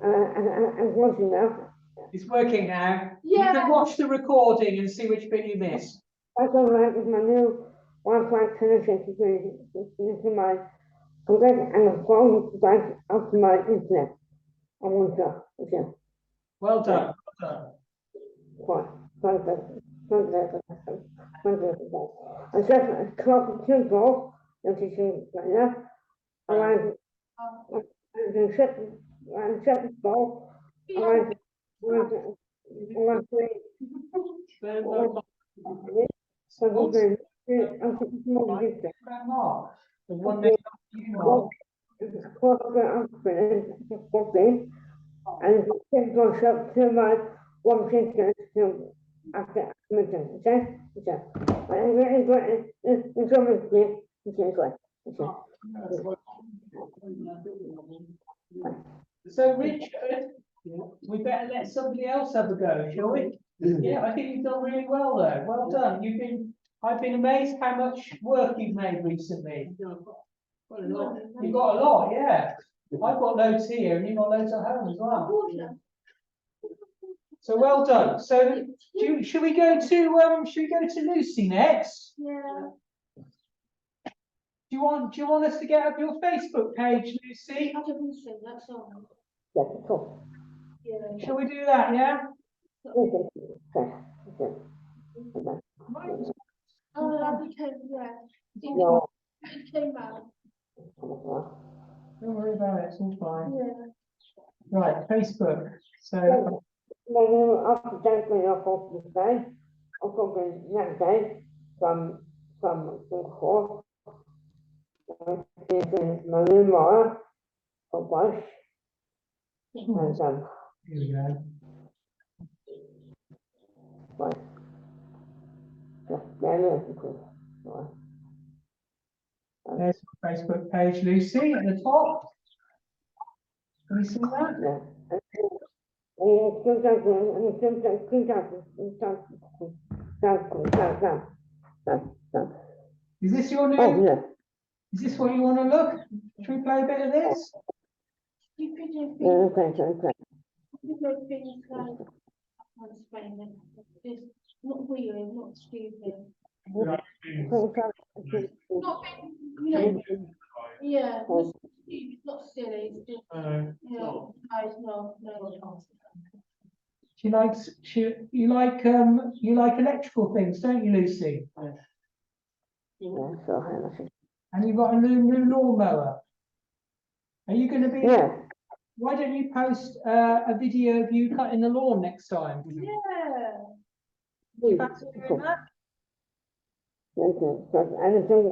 and watching now. It's working now. You Yeah. can watch the recording and see which bit you missed. That's all right with my new Wi-Fi connection to my computer and the phone back up to my internet. I want to, okay, Well done. Well done. fine, I just clock two balls, and teaching right now. Around, and set the ball, around, around three. Something, I'm more different. Grandma, the one next to you, Mark. And it goes up to my one finger to after midnight, okay? Okay. And it's almost clear. Okay, good. Okay. So Richard, we better let somebody else have a go, shall we? Yeah, I think you've done really well there. Well done. I've been amazed how much work you've made recently. You've got a lot, yeah. I've got loads here and you've got loads at home as well. So well done. So should we go to Lucy next? Yeah. Do you want us to get up your Facebook page, Lucy? I don't think that's all. Yeah, cool. Yeah. Shall we do that, yeah? Okay. Oh, that became, yeah. No. It came out. Don't worry about it, it's all fine. Yeah. Right, Facebook. So Maybe accidentally off of the day, off of the next day, from before. My new mother, for bush, and here we go. just barely, because, There's my Facebook page, Lucy, at the top. Can you see that? yeah. And Is this your new? oh, yeah. Is this what you want to look? Should we play a bit of this? You could do Okay. things like, I'm explaining it. It's not weird, not stupid. Not being, you know, yeah, not stupid, not silly, it's just, yeah, guys, no. She likes, you like electrical things, don't you, Lucy? Yeah, so, And you've got a new lawnmower. Are you gonna be, yeah, why don't you post, a video of you cutting the lawn next time? Yeah. Do you fancy doing that? thank you. So, I'm still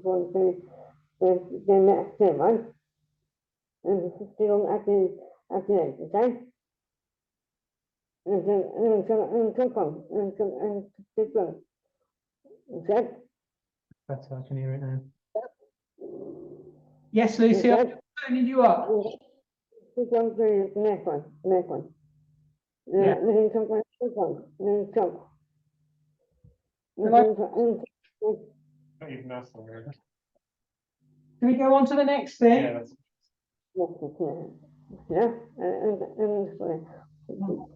going to, the next day, right? And still acting, okay? Okay? Better, I can hear it now. Yes, Lucy, I'm turning you up. Keep on to the next one. Yeah. Then come on, keep on, then jump. Right. Not even that's not very good. Can we go on to the next thing? Yeah, that's. Yeah,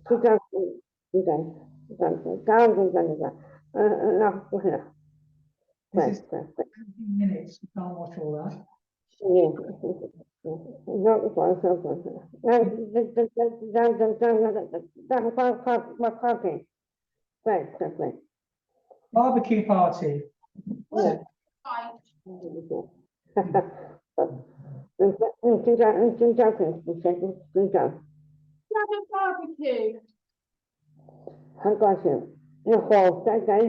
good job, This is 17 minutes, we can't watch all that. Barbecue party. Right. Have a barbecue. I got you. In the fall, that day,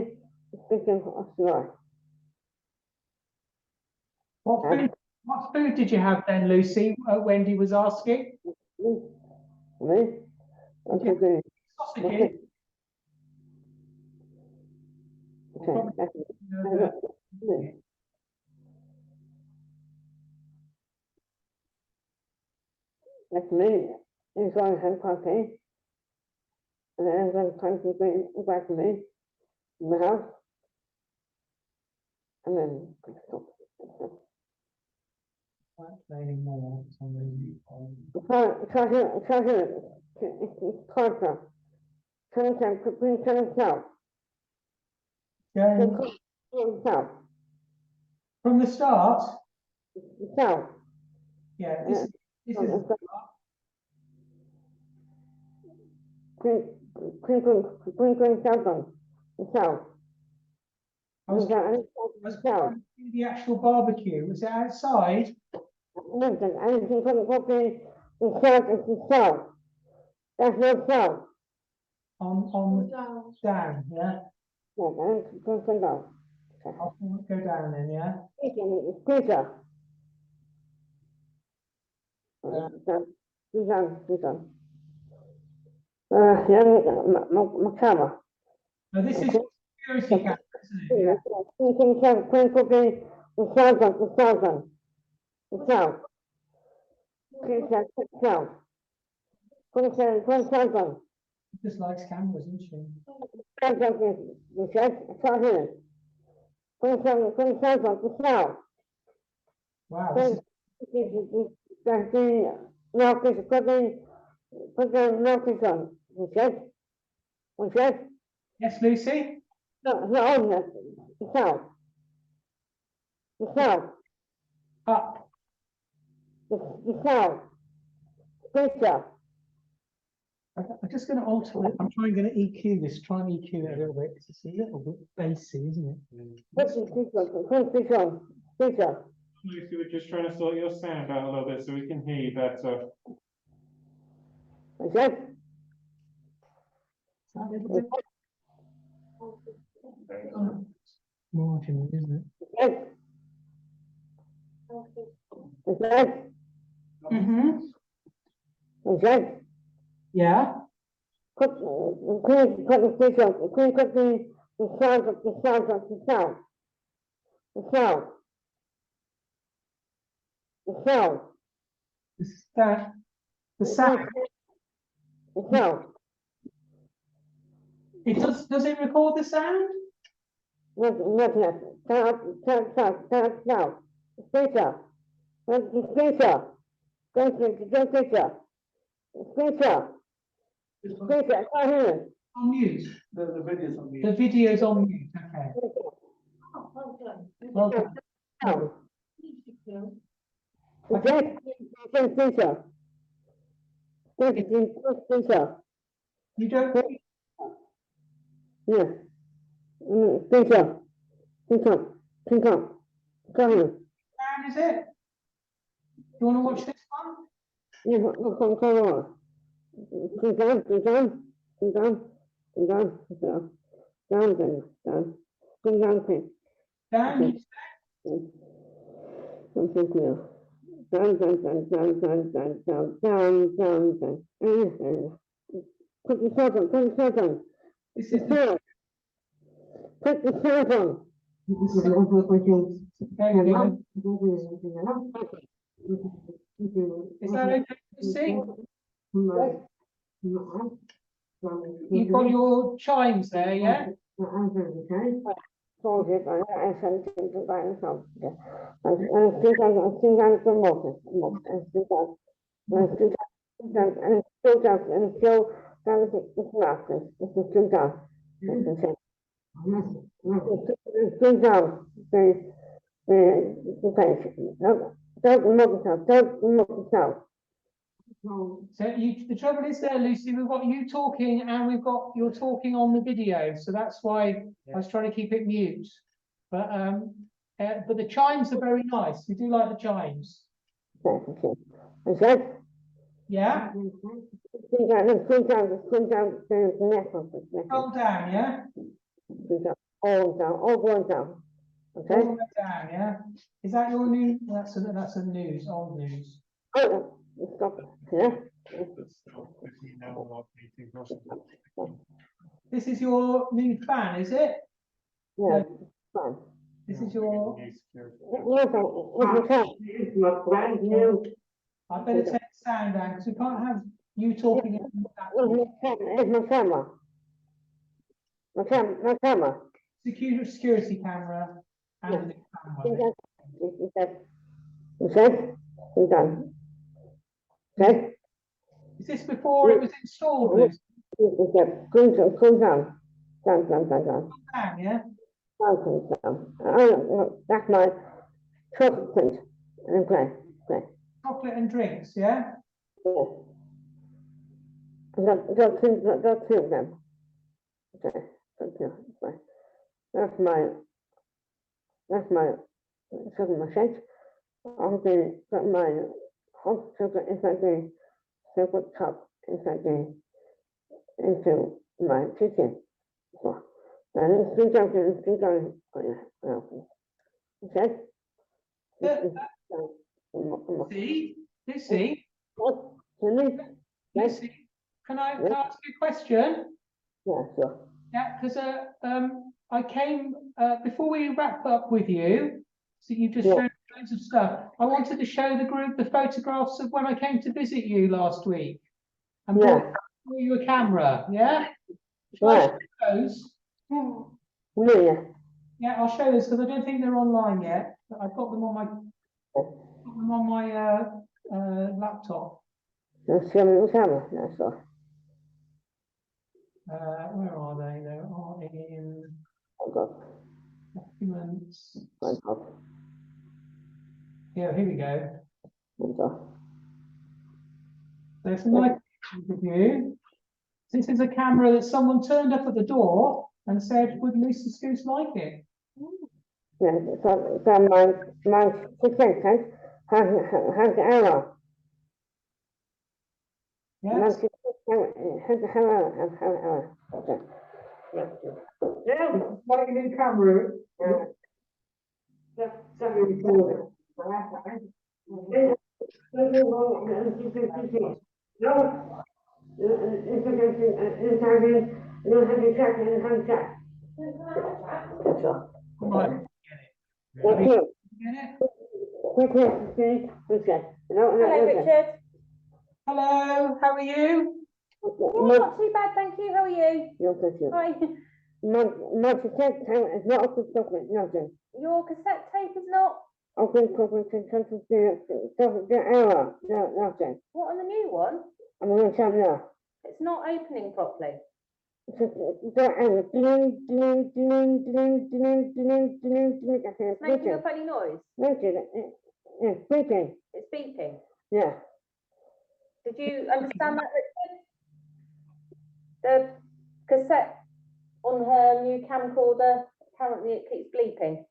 speaking of July. What food did you have then, Lucy? Wendy was asking. Me? Okay, good. Sausages. Okay, that's it. That's me. It's on hand party. And then I'm going to come to go back to me in the house. And then Raining more for some reason. Going from the start. Yeah, this is. I was trying to do the actual barbecue. Was it outside? That's not so. On Down. down, yeah. Yeah, go. I'll go down then, yeah. Squeezer. Susan. Yeah, my camera. No, this is security camera, isn't it? Yeah. She just likes cameras, isn't she? Wow, this is yes, Lucy. Up. I'm just going to alter it. I'm trying to EQ this. Try and EQ it a little bit. It's a little bit bassy, isn't it? Lucy, we're just trying to sort your sound out a little bit so we can hear you better. Marginal, isn't it? Yeah. The sound. It does it record the sound? On mute. The video's on The video's on mute. Okay. Oh, well done. Well done. think so. You don't, Yeah. Think so. Think so. Think so. Come here. is it? You wanna watch this one? Yeah, come on. Think down, think down, think down, think down, think down. Down, down, down. Come down, quick. Dan, Okay. Thank you. Down, down, down, down, down, down, down, down, down, down. Put the cell phone, put the cell phone. this is the, Put the cell phone. there we go. Is that okay to see? You've got your chimes there, yeah? Told it, I sent him to buy himself. I think I'm the most, and still does, and still does, and still does it's laughing, it's still does. It's still does, the face. Don't look yourself, don't look yourself. So the trouble is there, Lucy, we've got you talking and we've got you're talking on the video, so that's why I was trying to keep it mute. But the chimes are very nice. We do like the chimes. Okay. Yeah? Scroll down the neck of the neck. Scroll down, yeah? All going down. Okay? All the way down, yeah? Is that your new? That's a news, old news. Oh, stop. Yeah. This is your new fan, is it? Yeah. Fine. This is your. It's my brand new. I better take the sound down because we can't have you talking. It's my camera. My camera. Security camera and the camera. Okay? It's done. Okay? Is this before it was installed, Lucy? Cool down. Down. Down, yeah? Down. That's my chocolate print. Okay. Chocolate and drinks, yeah? Yeah. Got two of them. Okay. That's my chocolate machine. I've got my hot chocolate inside the chocolate cup into my chicken. So, and it's still going. Okay? See, Lucy, Yes? Lucy, can I ask you a question? Yeah, sure. Yeah, because I came before we wrap up with you. So you just showed loads of stuff. I wanted to show the group the photographs of when I came to visit you last week, and brought you a camera. Yeah. Shall I show those? Yeah. Yeah, I'll show those because I don't think they're online yet. But I've got them on my laptop. Let's show me the camera. That's all. Where are they? They are in documents. Yeah, here we go. There's my review. This is a camera that someone turned up at the door and said, "Would Lucy Scoose like it?" Yeah, so my 6 cents has the error. Yeah. My 6 has the error. Okay. Like a new camera. Right. Thank you. Get it? Hello, Richard. Hello, how are you? Not too bad, thank you. How are you? Hi. My cassette tape is not a good document, nothing. Your cassette tape is not. I've been talking to the error, nothing. What on the new one? I'm going to tell you now. It's not opening properly. The error, ding. It's making a funny noise. It's beeping. It's beeping. Yeah. Did you understand that, Richard? The cassette on her new camcorder, apparently it keeps bleeping.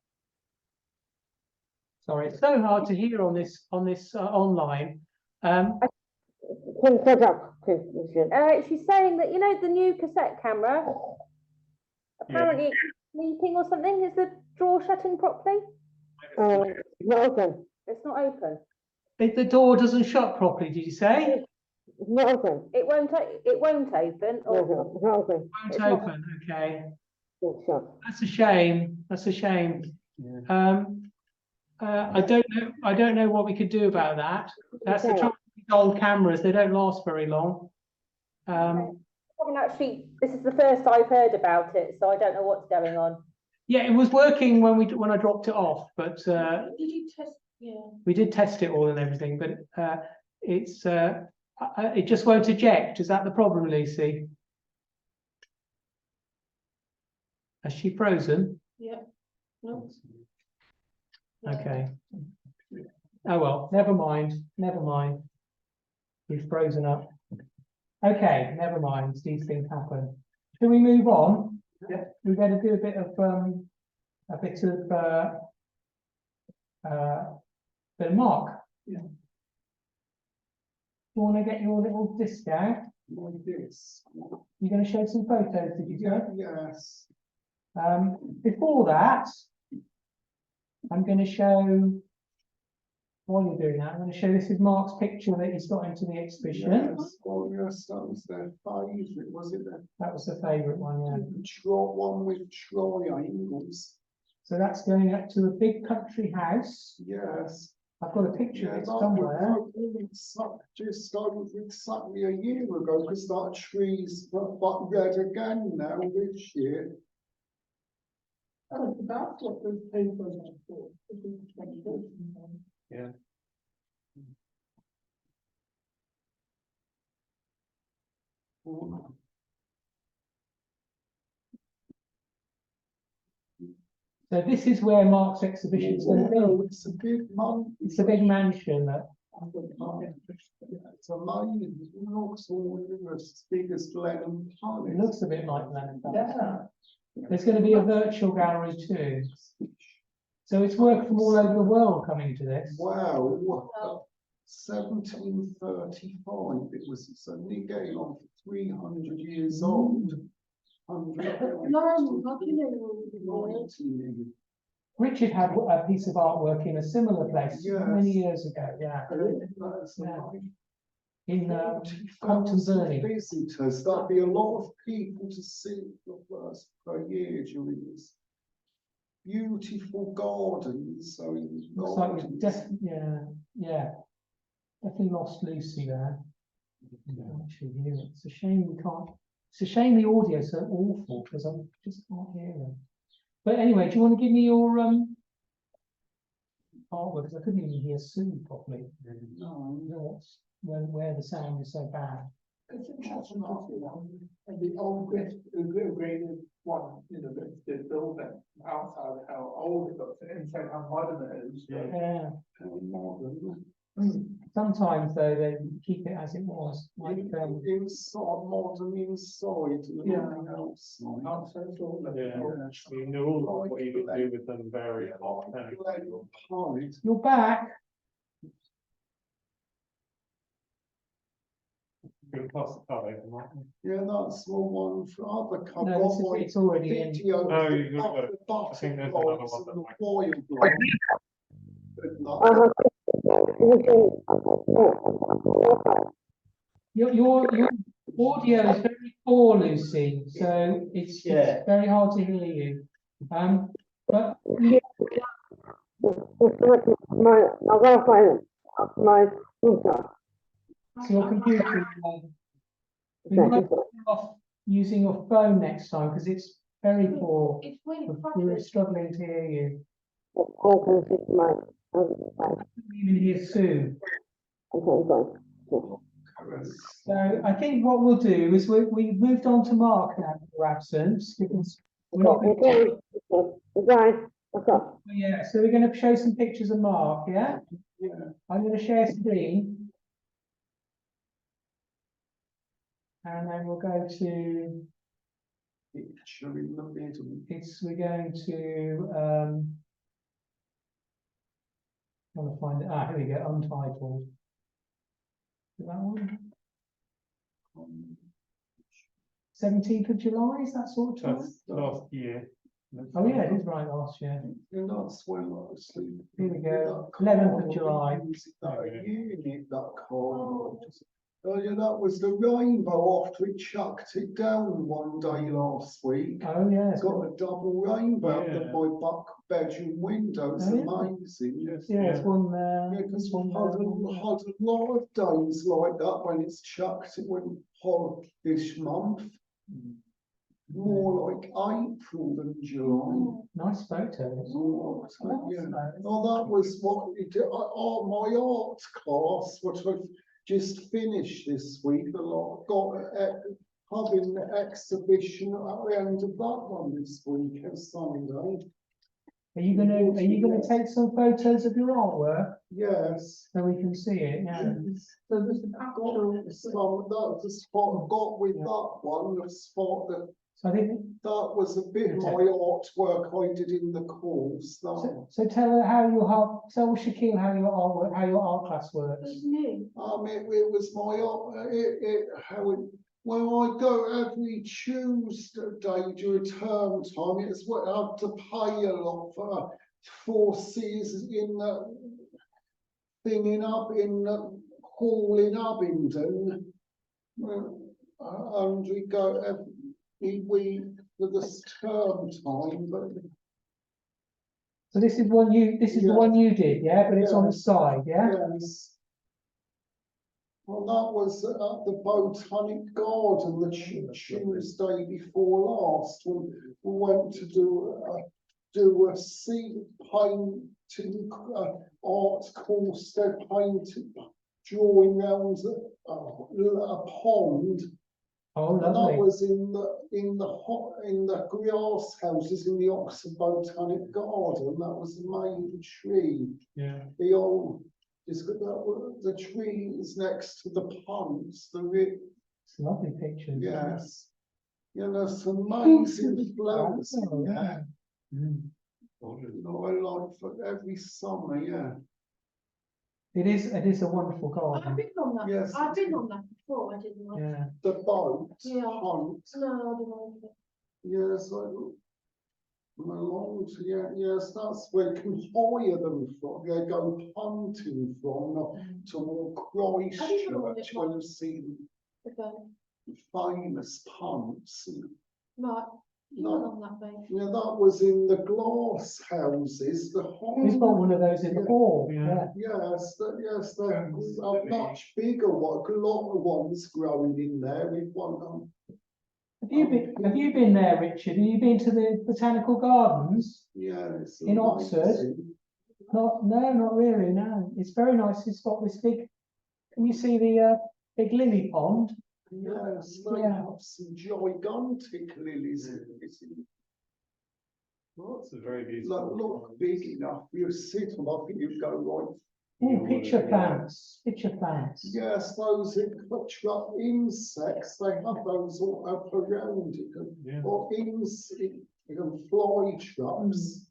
Sorry, it's so hard to hear on this online. She's saying that, you know, the new cassette camera, apparently it's bleeping or something. Is the drawer shutting properly? Not open. It's not open. The door doesn't shut properly, did you say? It's not open. It won't open. Or it's not open. Won't open, okay. It's shut. That's a shame. That's a shame. Yeah. I don't know what we could do about that. That's the trouble with old cameras, they don't last very long. Actually, this is the first I've heard about it, so I don't know what's going on. Yeah, it was working when I dropped it off, but Did you test? Yeah. we did test it all and everything, but it just won't eject. Is that the problem, Lucy? Has she frozen? Yeah. No. Okay. Oh well, never mind. Never mind. We've frozen up. Okay, never mind. These things happen. Shall we move on? Yeah. We better do a bit of Mark. Yeah. You want to get your little disc out? Like this. You're going to show some photos, did you say? Yes. Before that, I'm going to show, while you're doing that, I'm going to show this is Mark's picture that he's got into the exhibition. Yes. Oh, yes, that was their favourite, was it then? That was the favourite one, yeah. One with triangles. So that's going up to a big country house. Yes. I've got a picture of Yeah, it that somewhere. was just started exactly a year ago, because that tree's but red again now this year. Oh, that's what the paper is for. Yeah. So this is where Mark's exhibition is going to be. It's a big man. It's a big mansion that. It's amazing. It looks all as big as Lennon Palace. It looks a bit like Lennon Palace. Yeah. There's going to be a virtual gallery too. So it's work from all over the world coming to this. Wow. 1735. It was suddenly getting on for 300 years old. Richard had a piece of artwork in a similar place many years ago. Yeah. In Compton Burley. Visitors, that'd be a lot of people to see the first per year during this. Beautiful gardens. So Looks like we've definitely, definitely lost Lucy there. Actually, hear it. It's a shame we can't. It's a shame the audio's so awful because I just can't hear them. But anyway, do you want to give me your artwork? Because I couldn't even hear Sue properly. No, where the sound is so bad. It's interesting, and the old graded one, you know, the building outside, how old it looks, and inside how modern it is. Yeah. Sometimes though they keep it as it was. Like inside, modern inside, outside. Outside, all that. Yeah. I mean, they're all what you can do with them vary a lot. You're back. Yeah, that's one for other cover. No, it's already in. Oh, you've got it. I think there's another one Your audio is very poor, Lucy, so it's very hard to hear you. But so your computer, we might be off using your phone next time because it's very poor. It's really We're struggling to hear you. Okay, Even hear Sue. So I think what we'll do is we moved on to Mark now for absence because we're not going to, yeah, so we're going to show some pictures of Mark, yeah? Yeah. I'm going to share screen. And then we'll go to, Picture in the middle. we're going to, trying to find it, here we go, untitled. Is that one? 17th of July, is that sort of time? That's last year. Oh, yeah, it is right, last year. And that's when I sleep. Here we go, 11th of July. That unit, that car. Oh, yeah, that was the rainbow after it chucked it down one day last week. Oh, yeah. It's got a double rainbow Yeah. at my back bedroom window. It's Oh, yeah. amazing. Yeah, it's one there. Yeah, because it's we one had there. had a lot of days like that when it's chucked. It went hot this month. More like April than July. Nice photos. Oh, yeah. Nice. Oh, that was what it, my art class, which I've just finished this week. A lot got having the exhibition at the end of that one this week, Sunday. Are you gonna take some photos of your artwork Yes. so we can see it? Yeah. So there's an actual that's the spot I got with that one. The spot that So I think. that was a bit of my artwork I did in the course. That. So tell her tell Shaquille how your art class works. It's new. It was my art. When I go every Tuesday during term time, it's what I have to pay a lot for 4 seasons in the thing up in the hall in Abingdon. And we go every week for this term time, but. So this is the one you did, yeah, but it's on the side, yeah? Yes. Well, that was at the Botanic Garden the Tuesday before last, when we went to do a sea painting art course. They painted, drawing around a pond. Oh, And that lovely. was in the grass houses in the Oxford Botanic Garden. That was the main tree. Yeah. The old. It's got the trees next to the ponds, It's lovely pictures. yes. Yeah, there's some amazing flowers in Oh, there. Mm. I like for every summer, yeah. It is a wonderful I've garden. been on that. Yes. I've been on that before. I didn't like. Yeah. The boat, Yeah. hunt, No, I didn't like it. yes, yes, that's where you can hire them from. They go hunting from, not to Christchurch when you see Okay. famous punts. Right. You No. went on that base. Yeah, that was in the glass houses, the He's got one of those in the hall. Yeah. Yeah. yes, they're a much bigger one, a lot of ones growing in there with one. Have you been there, Richard? Have you been to the botanical gardens Yes. in Oxford? No, not really. No, it's very nice. It's got this big. Can you see the big lily pond? Yes, they Yeah. have some gigantic lilies. Lots of very beautiful. Look big enough. You sit on, I think you go right. Oh, picture plants. Picture plants. Yes, those clutch up insects, they have those all up around it. Yeah. Or fly traps,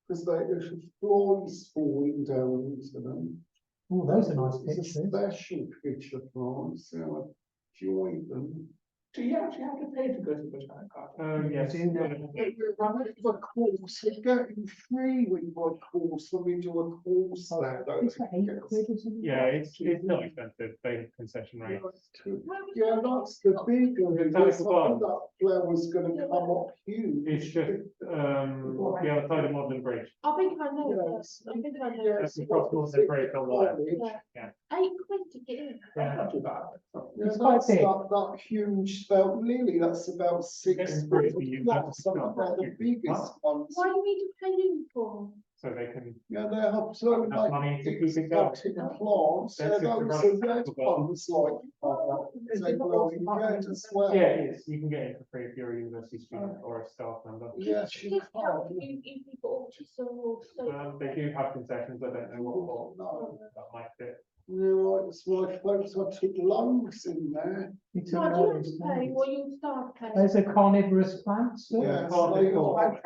because there's flies falling down into them. Oh, those are nice It's a pictures. special picture plants, you know, enjoy them. Do you actually have to pay to go to the Botanic Garden? Yes. Do know. The course, we're getting free with my course when we do a course there. though. It's like £8 or something. Yeah, it's not expensive. They have concession rates. Yeah, that's the bigger, Botanic because Garden. that flower's gonna come up huge. It's just the other side of Modern Bridge. I think I know. Yes. I think I know. That's the cross Modern Bridge on the left. Yeah. £8 to get in. Yeah. Not too bad. Yeah, It's quite that's big. that huge felt lily, that's about 6 Getting foot. pretty big, That's that's about the biggest ones. Why do you need to pay in for? So they can Yeah, they have so enough money like to keep it going. exotic plants, yeah, That's those just are the red right- ones like, they grow in red as well. Yeah, it is. You can get in for free if you're a university student or a staff member. Yes, you Kids help can. if you've got autism or so. They do have concessions. I don't know what No. that might fit. right, it's my folks, I took loads in there. You took So do you have those, to don't pay you? or you start paying? Those are carnivorous plants, still? Yes, can't they recall. are,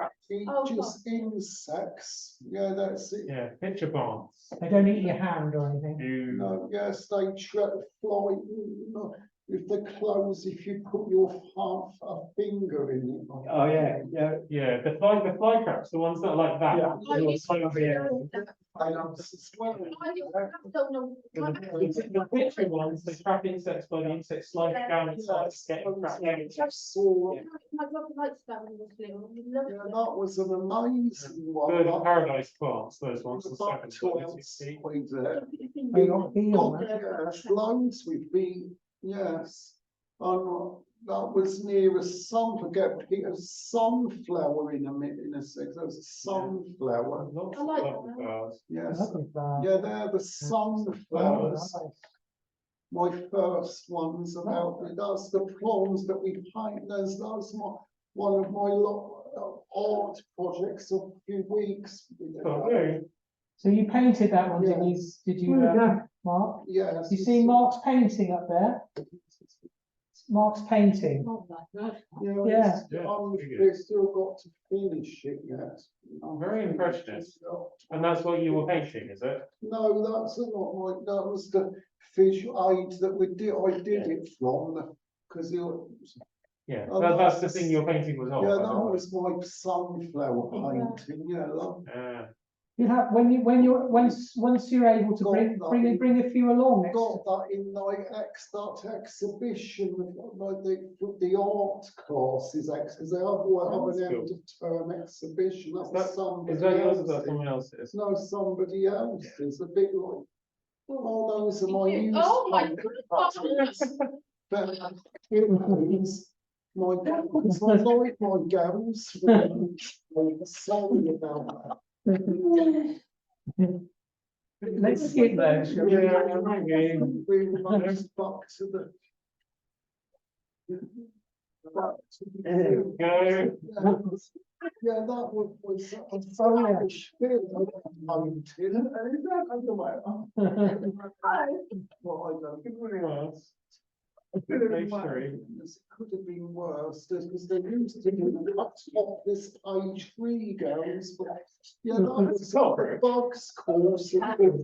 Oh, eat just insects, yeah, that's it. Yeah, picture plants. They don't eat your hand or anything. You, No, yes, they fly, no, if they close, if you put your half a finger in it. Oh, yeah, yeah. yeah, the fly traps, the ones that are like that. Yeah. I You're used to so- do yeah. that. I know, as well. I used to have them on- The picture ones, they trap insects by the insects sliding down inside, getting trapped. I saw, Yeah, my brother likes that when he was little, he loved yeah, it. that was an amazing one. Those are That- paradise plants, those ones. the the back second to one, outside you see. there. They got a bee on Oh, that. yes, loads with bee, yes. That was near a sunflower in a six, there was a sunflower, Lots I of like lovely that. flowers. yes. Lovely flower. Yeah, they're the Oh, sunflowers, nice. my first ones about, that's the prawns that we paint, that's one of my art projects of a few weeks. Oh, yeah. So you painted that one, did you, Yeah. Mark? Yes. You see Mark's painting up there? Mark's painting. Yeah, Yeah. they've still got to finish it yet. Very impressionist. And that's what you were painting, is it? No, that's not my, that was the visual aid that I did it from, because it was. Yeah, Oh, that's the that's- thing your painting was of. Yeah, I that know. was my sunflower painting, yeah, like, Yeah. You have, once you're able to bring a few along next. got that in that exhibition, like the art classes, because they have an end of term exhibition, that was somebody Is that yours or is that else's. someone else's? No, somebody else's, a bit like, oh, those are my Oh my newspapers. But it was my gowns, I like my gowns. I'm sorry about Let's skip those, shall we? Yeah, maybe. We were back to the. Back to the. Go. Yeah, that was a very spirit painting. Well, I don't. Page three. It could have been worse, because they used to do top this page 3 gowns, but yeah, that was a bugs course.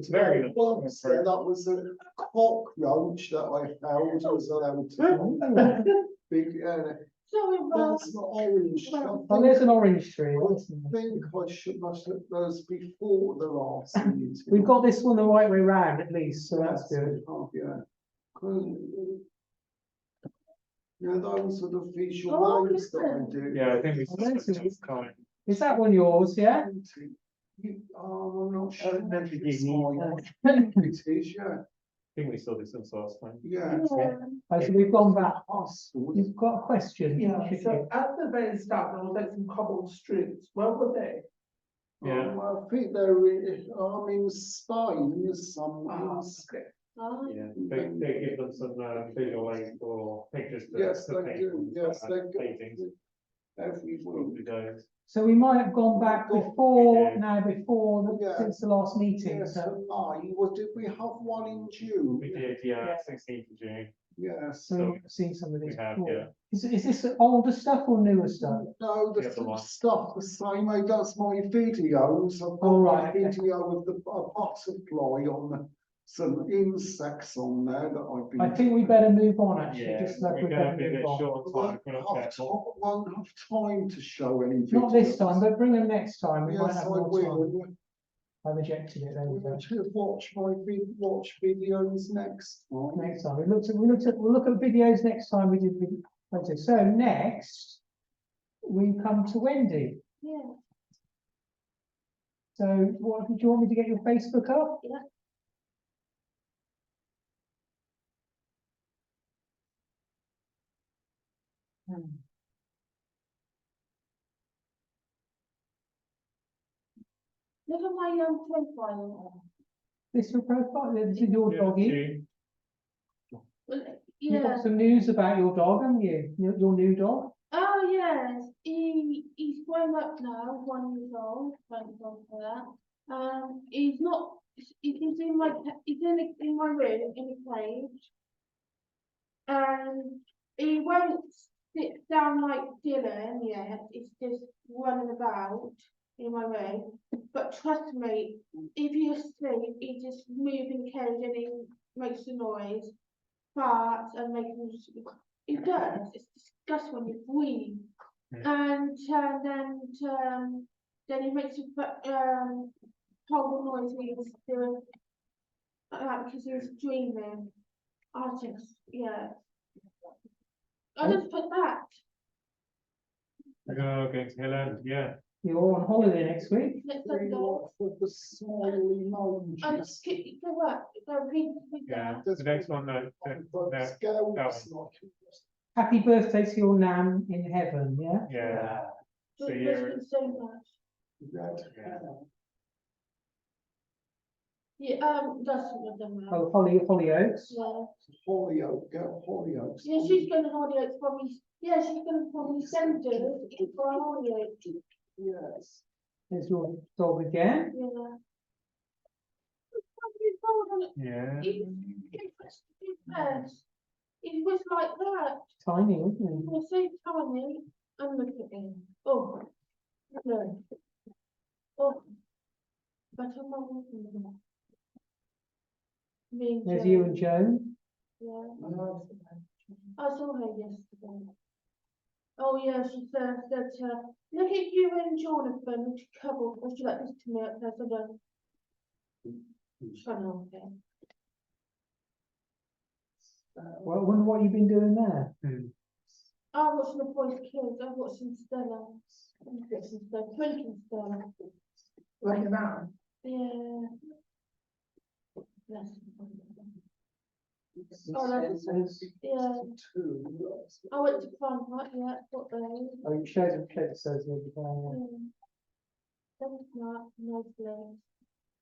Very nice. Bugs, there, that was a cockroach that I found was allowed to. Big, Sorry, Rob. that's not orange. Oh, there's an orange tree. I think I must have those before the last meeting. We've got this one the right way round at least, so that's good. Oh, yeah. Yeah, those are the visual Oh, aids that yeah. I do. Yeah, I think we Oh, that's spent it. time. Is that one yours, yeah? I'm not sure. never if did it's you. mine. It is, yeah, I think we saw this since last time. yeah. Oh, so we've gone back. Possible. You've got a question? Yeah, should so you? at the very start, there was like some cobbled streets, where were they? Yeah. I think they're in Spain, some. Okay. Oh, Yeah, they give them some visual aids or pictures. to- Yes, to they paint do, on, yes, they paintings. do. Every week. Probably those. So we might have gone back before, Yeah. since the last meeting, Yes, so. and did we have one in June? We did, yeah, Yeah. 16th of June. Yes. So we've seen some of these We have, before. yeah. Is this older stuff or newer stuff? No, the The other one. stuff the same, that's my videos, I've got Oh, my right, okay. video of the butterfly on some insects on there that I've been. I think we better move on, actually, Yeah, just like we're we gonna better be a move bit on. short on time. We're not careful. Won't have time to show any videos. Not this time, but bring them next time, we might Yes, I have more time. will. I rejected it, there we go. We should watch videos next time. Next time, we'll look at videos next time we did. Okay, so next, we come to Wendy. yeah. So what, do you want me to get your Facebook up? Yeah. Look at my profile. This your profile, this is your Yeah, doggy. June. Well, You've yeah. got some news about your dog, haven't you? Your new dog? Oh, yes, he's grown up now, 1 year old, thank God for that. He's not, he's in my, in my room, in a cage. And he won't sit down like Dylan yet, he's just running about in my room. But trust me, if he's asleep, he just moves in the cage and he makes a noise, farts and makes he does, it's disgusting when you breathe. And then he makes a horrible noise when he was doing that because he was dreaming. I just, yeah. I just put that. Going to Helen, yeah. You're on holiday next week? Next We Sunday. like with the smiley I emojis. just keep the work. Go read Yeah, that. the next one, no, But scales like. Happy birthday to your Nan in heaven, yeah? yeah. So Just you're, missing so much. Red. Yeah, that's what them. Oh, Hollyoaks. Yeah. Hollyoak, get Hollyoaks. Yeah, she's going to Hollyoaks probably. Yeah, she's going to probably send us for Hollyoaks. Yes. There's your dog again. Yeah. yeah. It was like that. Tiny, isn't He it? was so tiny. And look at him. Oh, no. Oh, but I'm not. Me There's you and Joan. Yeah. I saw her yesterday. Oh yeah, she said that look at you and Jonathan, which couple, would you like this to me? I said, shut up, okay. Well, I wonder what you've been doing there. I'm watching the boys' kids, I'm watching Stella. I'm watching Stella, drinking Stella. Like that. Yeah. Bless them. Yeah. I went to Prime Park, yeah, what they. Oh, you showed them clips those the other day. That was nice place.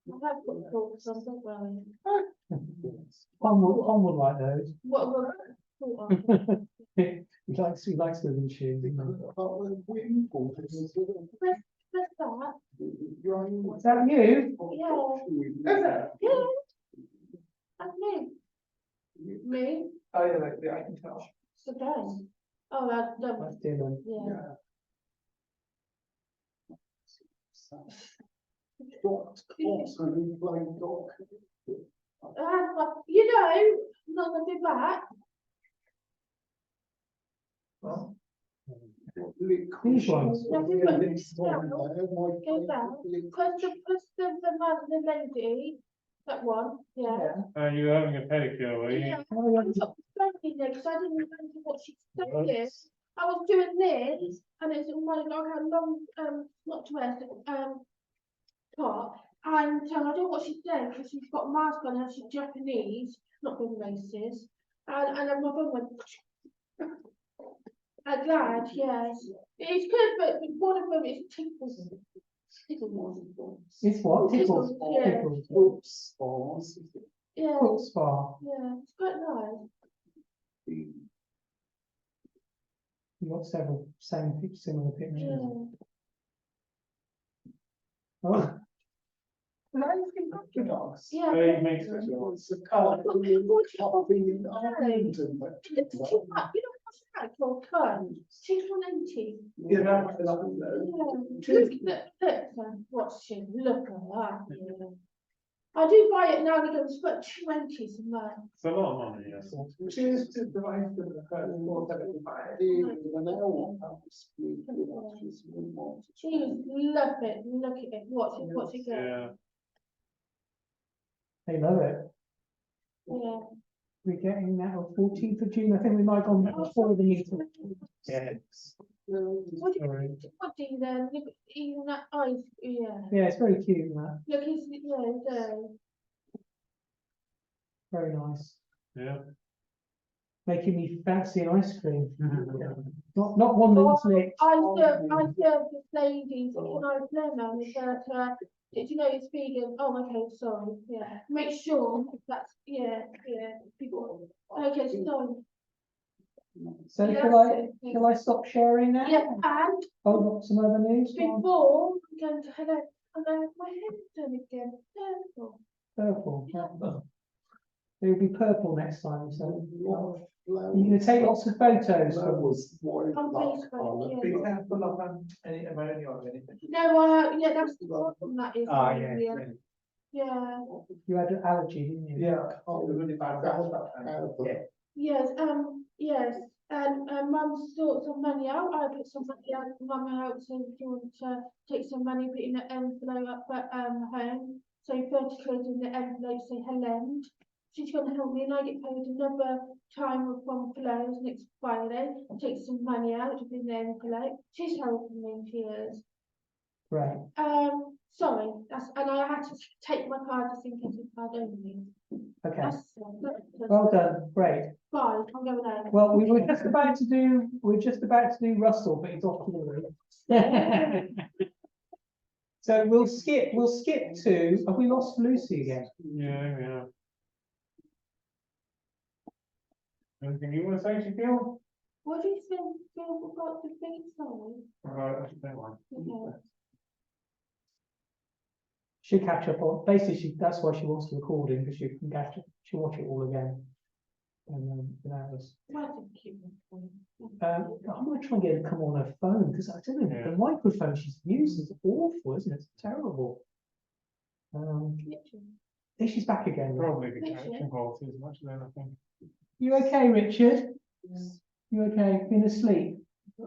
I have got thoughts, so don't worry. Tom would like those. What were thought He likes living shoes. Where's that? Is that you? Yeah. Yeah. That's me. Me? Oh, yeah, I can tell. It's the game. Oh, that That's was, Dylan. yeah. But, you know, I'm not gonna be back. Well, These ones. Go down, press the lady, that one, yeah. You were having a pedicure, were you? Yeah, Oh, I took the phone there because I didn't remember what she said here. I was doing this, and it's all my like a long, not dress, top, and I don't know what she's doing because she's got a mask on and she's Japanese, not being racist, and then my phone went. I'm glad, yes. It's good, but one of them is tickles. It's what? Tickles. Yeah. Tickles. Yeah, Foot spa. yeah, it's quite nice. You've got several similar pictures. Yeah. Oh, Yeah. He makes it. It's too much, you know what's that called? Curd. 280. Yeah, that's Yeah. Look, what's she? Look at that. Yeah. I do buy it now and again, but 280 a month. It's a lot of money, yes. Cheers to the right of the first floor, Cheese, love it. Look at it. What's it going? Yeah. they love it. Yeah. We're getting that on 14th of June. I think we might go on that before the meeting. Yeah. What do you then? Look, even that eyes, yeah. Yeah, it's very cute, that. Look, yeah, Very nice. Yeah. Making me fancy an ice cream. Not one that's licked. I served this lady when I was there now, and said, did you know it's vegan? Oh, okay, sorry, yeah. Make sure that's, yeah, people, okay, sorry. So Yes. shall I stop sharing now? Yeah, and Oh, got some other news? Go on. before I'm going to Hello, And then my head's done again, purple. Purple. It'll be purple next time, so. Lot of You're gonna take lots of photos. flowers, white, On black Facebook, colour. yeah. Be careful of any ammonia or anything. No, yeah, that's the problem that is. Ah, Yeah, You had an allergy, didn't you? Yeah, oh, really bad. That was that time. yes, yes, and mum's sorted some money out, I put some money out, mum out, so if you want to take some money, put in the envelope at home. So 30 quid in the envelope, say Helen, she's gonna help me and I get paid another time from Flows next Friday, take some money out in the envelope, she's helping me, she is. Right, Sorry, and I had to take my card just in case it's card only. okay. That's Well done, great. Bye, I'm going home. Well, we were just about to do, Russell, but he's off to the room. So we'll skip to, have we lost Lucy again? Yeah. Anything you want to say, Shaquille? What do you think, Phil, about the big song? Right, that's that one. Okay. She'll catch up on, basically, that's why she wants the recording, because she can catch it, she'll watch it all again. And without us. Well, thank you. I'm gonna try and get her to come on her phone, because I don't know, the microphone she's using is awful, isn't it? It's terrible. She's back again. Right? Probably the connection quality as much as anything. You okay, Richard? You okay? Been asleep? A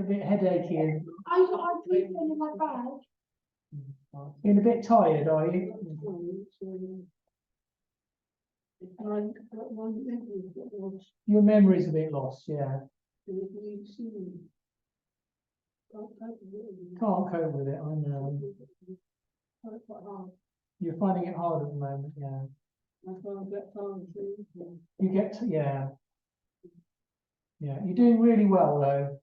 bit headachy. I'm breathing in my bag. Been a bit tired, are you? Your memory's a bit lost, yeah. Can't cope with it, I know. You're finding it hard at the moment, yeah. You get to, yeah. Yeah, you're doing really well though.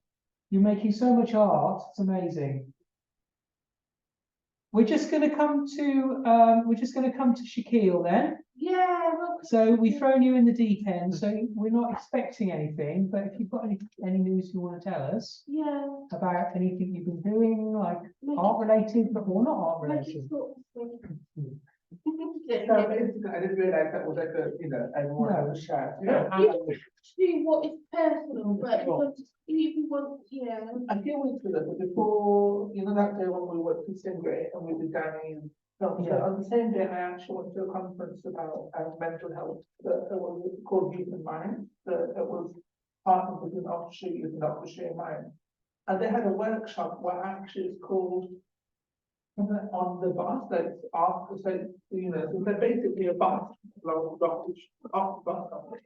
You're making so much art, it's amazing. We're just gonna come to Shaquille then. Yeah, well. So we've thrown you in the deep end, so we're not expecting anything, but if you've got any news you want to tell us Yeah. about anything you've been doing, like art related, but more not art related. So basically, I didn't realize that was like a, everyone has a share. You can do what is personal, but if you want, yeah. I feel with it before, that day when we went to Stingray and we did Danny's film. So on the same day, I actually went to a conference about mental health that was called Youth and Mind. That was partnered with an Oxfordshire Youth and Oxfordshire Mind. And they had a workshop where actually it's called on the bus, that's after, so they're basically a bus, off the bus company.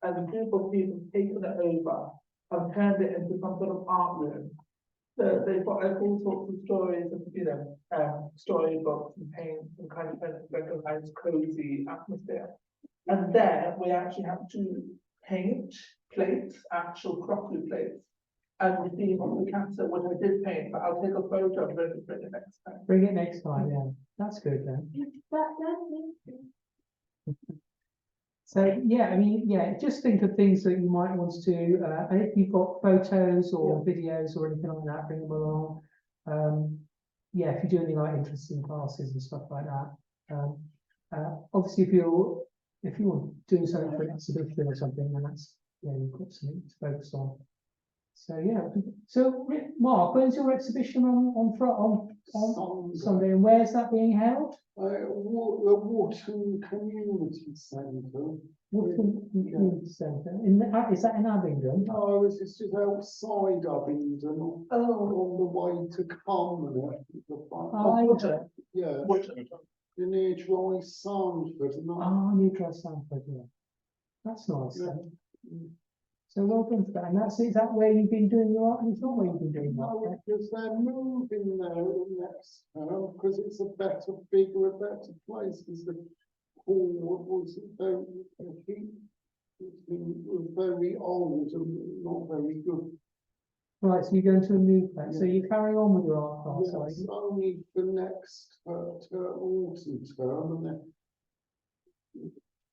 And a group of people taken it over and turned it into some sort of art room. So they've got like all sorts of stories and storybooks and paints and kind of like a nice cozy atmosphere. And there we actually have to paint plates, actual crockery plates. And the theme of the cancer, which I did paint, but I'll take a photo and bring it next time. Bring it next time, yeah. That's good then. So yeah, I mean, yeah, just think of things that you might want to do. And if you've got photos or videos or anything like that, bring them along. Yeah, if you do any like interesting classes and stuff like that. Obviously, if you're doing something for an exhibition or something, then that's you've got something to focus on. So yeah, so Mark, when's your exhibition on Sunday, and where's that being held? The Wharton Community Centre. Wharton Community Centre. Is that in Abingdon? No, it's just outside Abingdon. On the way to Cumnor. Yeah. You're near Dry Sandford. Near Dry Sandford, yeah. That's nice. Yeah. So well done for that. And is that where you've been doing your art? It's not where you've been doing your art. No, because they're moving there the next term, because it's a better place, because the hall was very old and not very good. Right, so you're going to a new place. Yeah. So you're carrying on with your art class, are you? Only the next autumn term, and then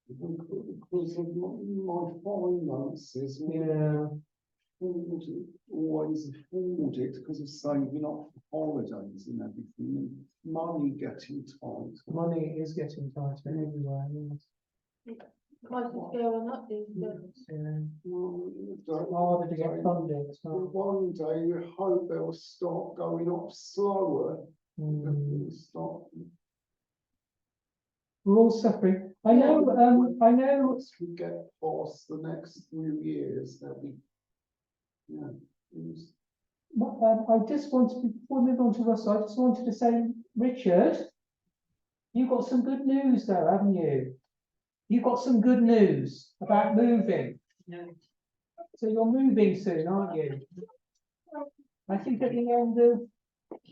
because of my finances. Yeah. always afford it because of saving up for holidays and everything, and money getting tight. Money is getting tighter everywhere, yes. Prices going up these days. Yeah. Well, It's harder to get funding, so. one day you hope they'll start going up slower. Mm. Start. We're all suffering. I know, Once we get past the next few years, there'll be, yeah. things. I just wanted, before we move on to Russell, I just wanted to say, Richard, you've got some good news though, haven't you? You've got some good news about moving. So you're moving soon, aren't you? I think at the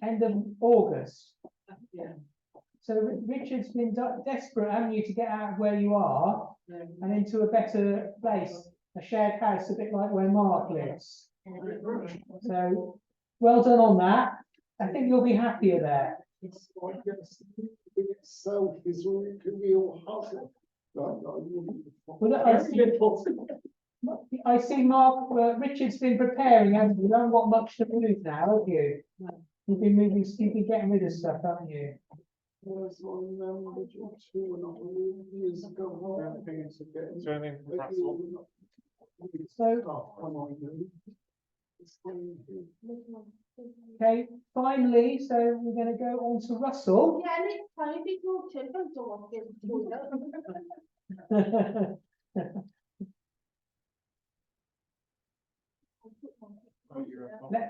end of August. Yeah. So Richard's been desperate, haven't you, to get out of where you are and into a better place, a shared house, a bit like where Mark lives. So well done on that. I think you'll be happier there. It's like itself is a real hustle. I see Mark, Richard's been preparing, hasn't he? You haven't got much to move now, have you? You've been getting rid of stuff, haven't you? There's one member or 2.5 years ago. Is there anything from Russell? Okay, finally, so we're going to go on to Russell. Yeah, and it's funny, big water, don't want to get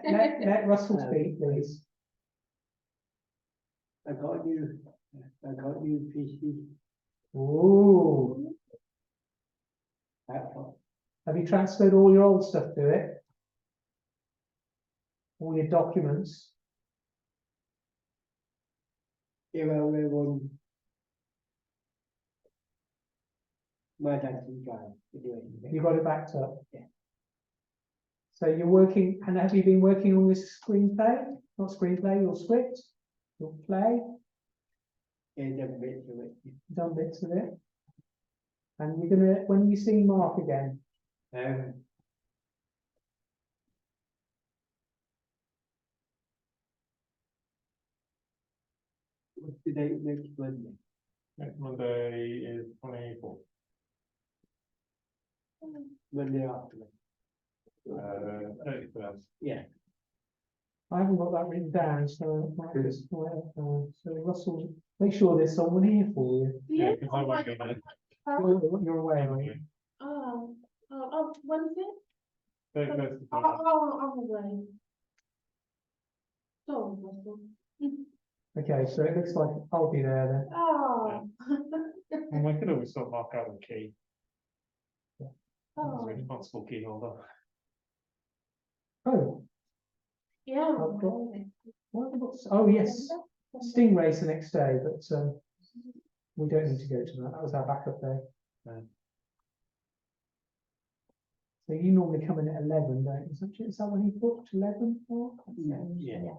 the let Russell speak, please. I got new PC. Ooh, Laptop. have you transferred all your old stuff to it? All your documents? Yeah, well, we won. My dad's in drive to do it. You got it backed up? Yeah. So you're working, and have you been working on this screenplay? Not screenplay, your script, your play? Yeah, done bits of it. Done bits of it. And you're gonna, when are you seeing Mark again? What's the date next Monday? Next Monday is 24th. Monday after. 31st. Yeah. I haven't got that written down, so I might just write it down. So Russell, make sure there's someone here for you. Yeah, because I won't be there. You're away, aren't you? when is it? 31st. I'm away. Sorry, Russell. Okay, so it looks like I'll be there then. Oh. And we could always sort Mark out the key. He's Oh. a responsible key holder. Oh, Yeah. I've got- what have I got? Oh, yes, Stingray's the next day, but we don't need to go to that. That was our backup day. So you normally come in at 11, don't you? Is that when you booked 11? Yeah.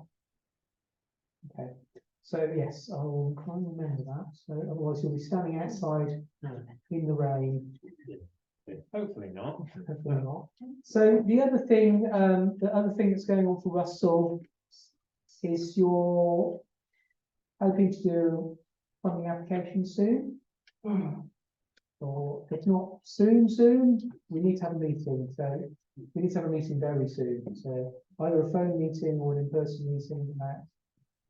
Okay. So yes, I will try and remember that. So otherwise you'll be standing outside in the rain. Hopefully not. Hopefully not. So the other thing that's going on for Russell is you're hoping to do funding application soon. Or if not soon, we need to have a meeting. So we need to have a meeting very soon. So either a phone meeting or an in-person meeting about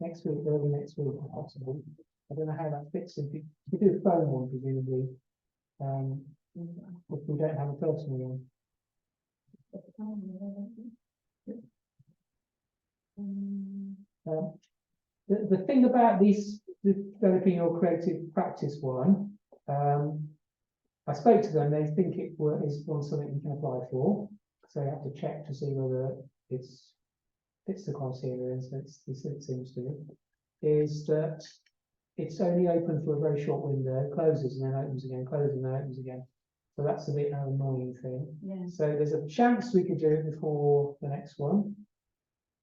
next week, early next week, if possible. I don't know how that fits in. If you do a phone one, presumably, if we don't have a personal one. The thing about this developing your creative practice one, I spoke to them, they think it is something you can apply for. So you have to check to see whether it fits the criteria, and so it seems to, is that it's only open for a very short window, closes and then opens again, closes and then opens again. So that's a bit of an annoying thing. Yeah. So there's a chance we could do it before the next one,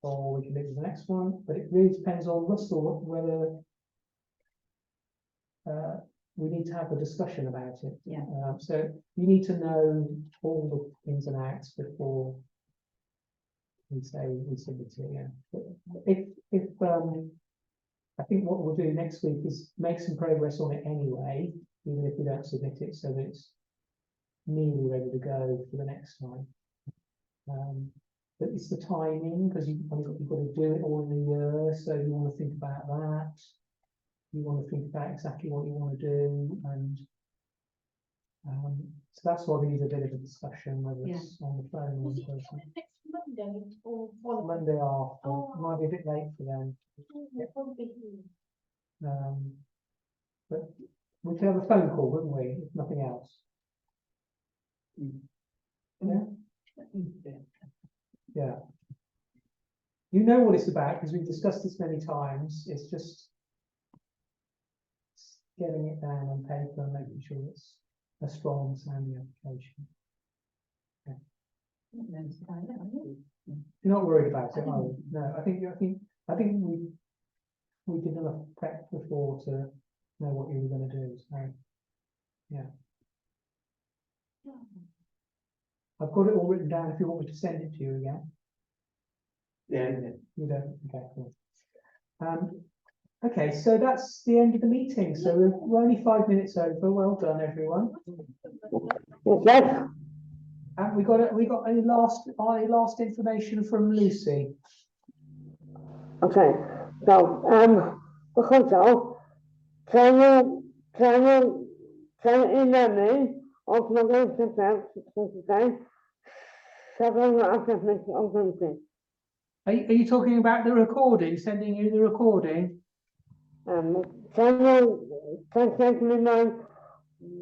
or we can do it for the next one, but it really depends on Russell whether we need to have a discussion about it. Yeah. So you need to know all the ins and outs before we say we submit it, yeah. But if, I think what we'll do next week is make some progress on it anyway, even if we don't submit it, so that it's nearly ready to go for the next time. But it's the timing, because you've got to do it all in a year, so you want to think about that. You want to think about exactly what you want to do, and so that's why we need a bit of a discussion, whether it's on the phone or Was in it person. next Monday or following? Monday after, Oh. might be a bit late for them. Probably. But we could have a phone call, wouldn't we, if nothing else? Yeah. Yeah. You know what it's about, because we've discussed this many times. It's just getting it down on paper and making sure it's a strong sounding application. You're not worried about it, are you? No, I think we did enough prep before to know what you were going to do. So yeah. I've got it all written down if you want me to send it to you again. Yeah. You don't? Okay, cool. Okay, so that's the end of the meeting. So we're only 5 minutes over. Well done, everyone. Yes, And we got any last information from Lucy. okay, so, because can you email me, or can I go to the several assessments of something? Are you talking about the recording? Sending you the recording? Can you send me my,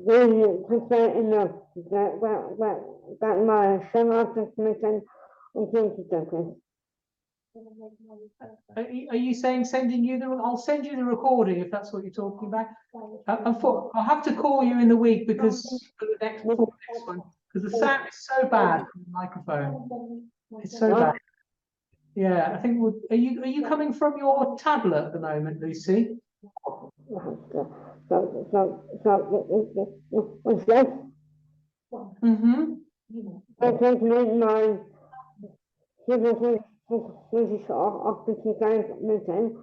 the consent enough, that my several assessments of something? Are you saying sending you the? I'll send you the recording if that's what you're talking about. I'll have to call you in the week because for the next one, because the sound is so bad from the microphone. It's so bad. Yeah, I think. Are you coming from your tablet at the moment, Lucy? Mm-hmm. I think my meeting.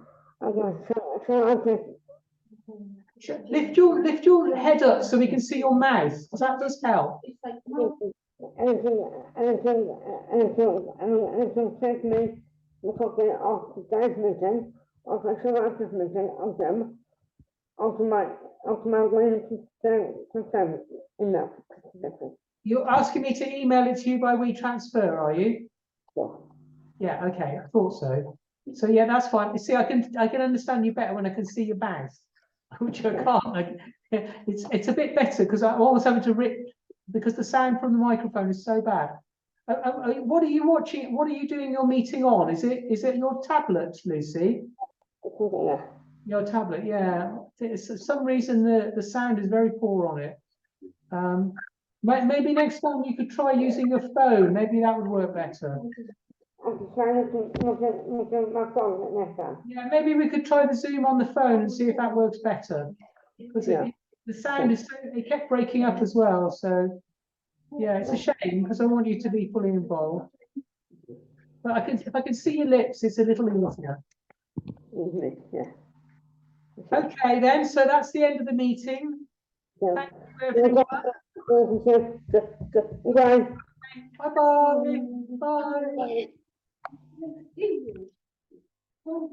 Lift your head up so we can see your mouth. That does help. It's like, Anything take me the copy of today's meeting, of the selective meeting of them, of my way to send enough. You're asking me to email it to you by WeTransfer, are you? Yeah, okay, I thought so. So yeah, that's fine. You see, I can understand you better when I can see your mouth, which I can't. It's a bit better because I'm always having to rip because the sound from the microphone is so bad. What are you watching? What are you doing your meeting on? Is it your tablet, Lucy? Your tablet, yeah. For some reason the sound is very poor on it. Maybe next time you could try using your phone. Maybe that would work better. I'm trying to look at my phone next time. Yeah, maybe we could try the Zoom on the phone and see if that works better. Because the sound is it kept breaking up as well. So yeah, it's a shame because I want you to be fully involved. But if I can see your lips, it's a little easier. Yeah. Okay then, so that's the end of the meeting. Yeah. Thank you everyone. Bye. Bye-bye. Bye. oh,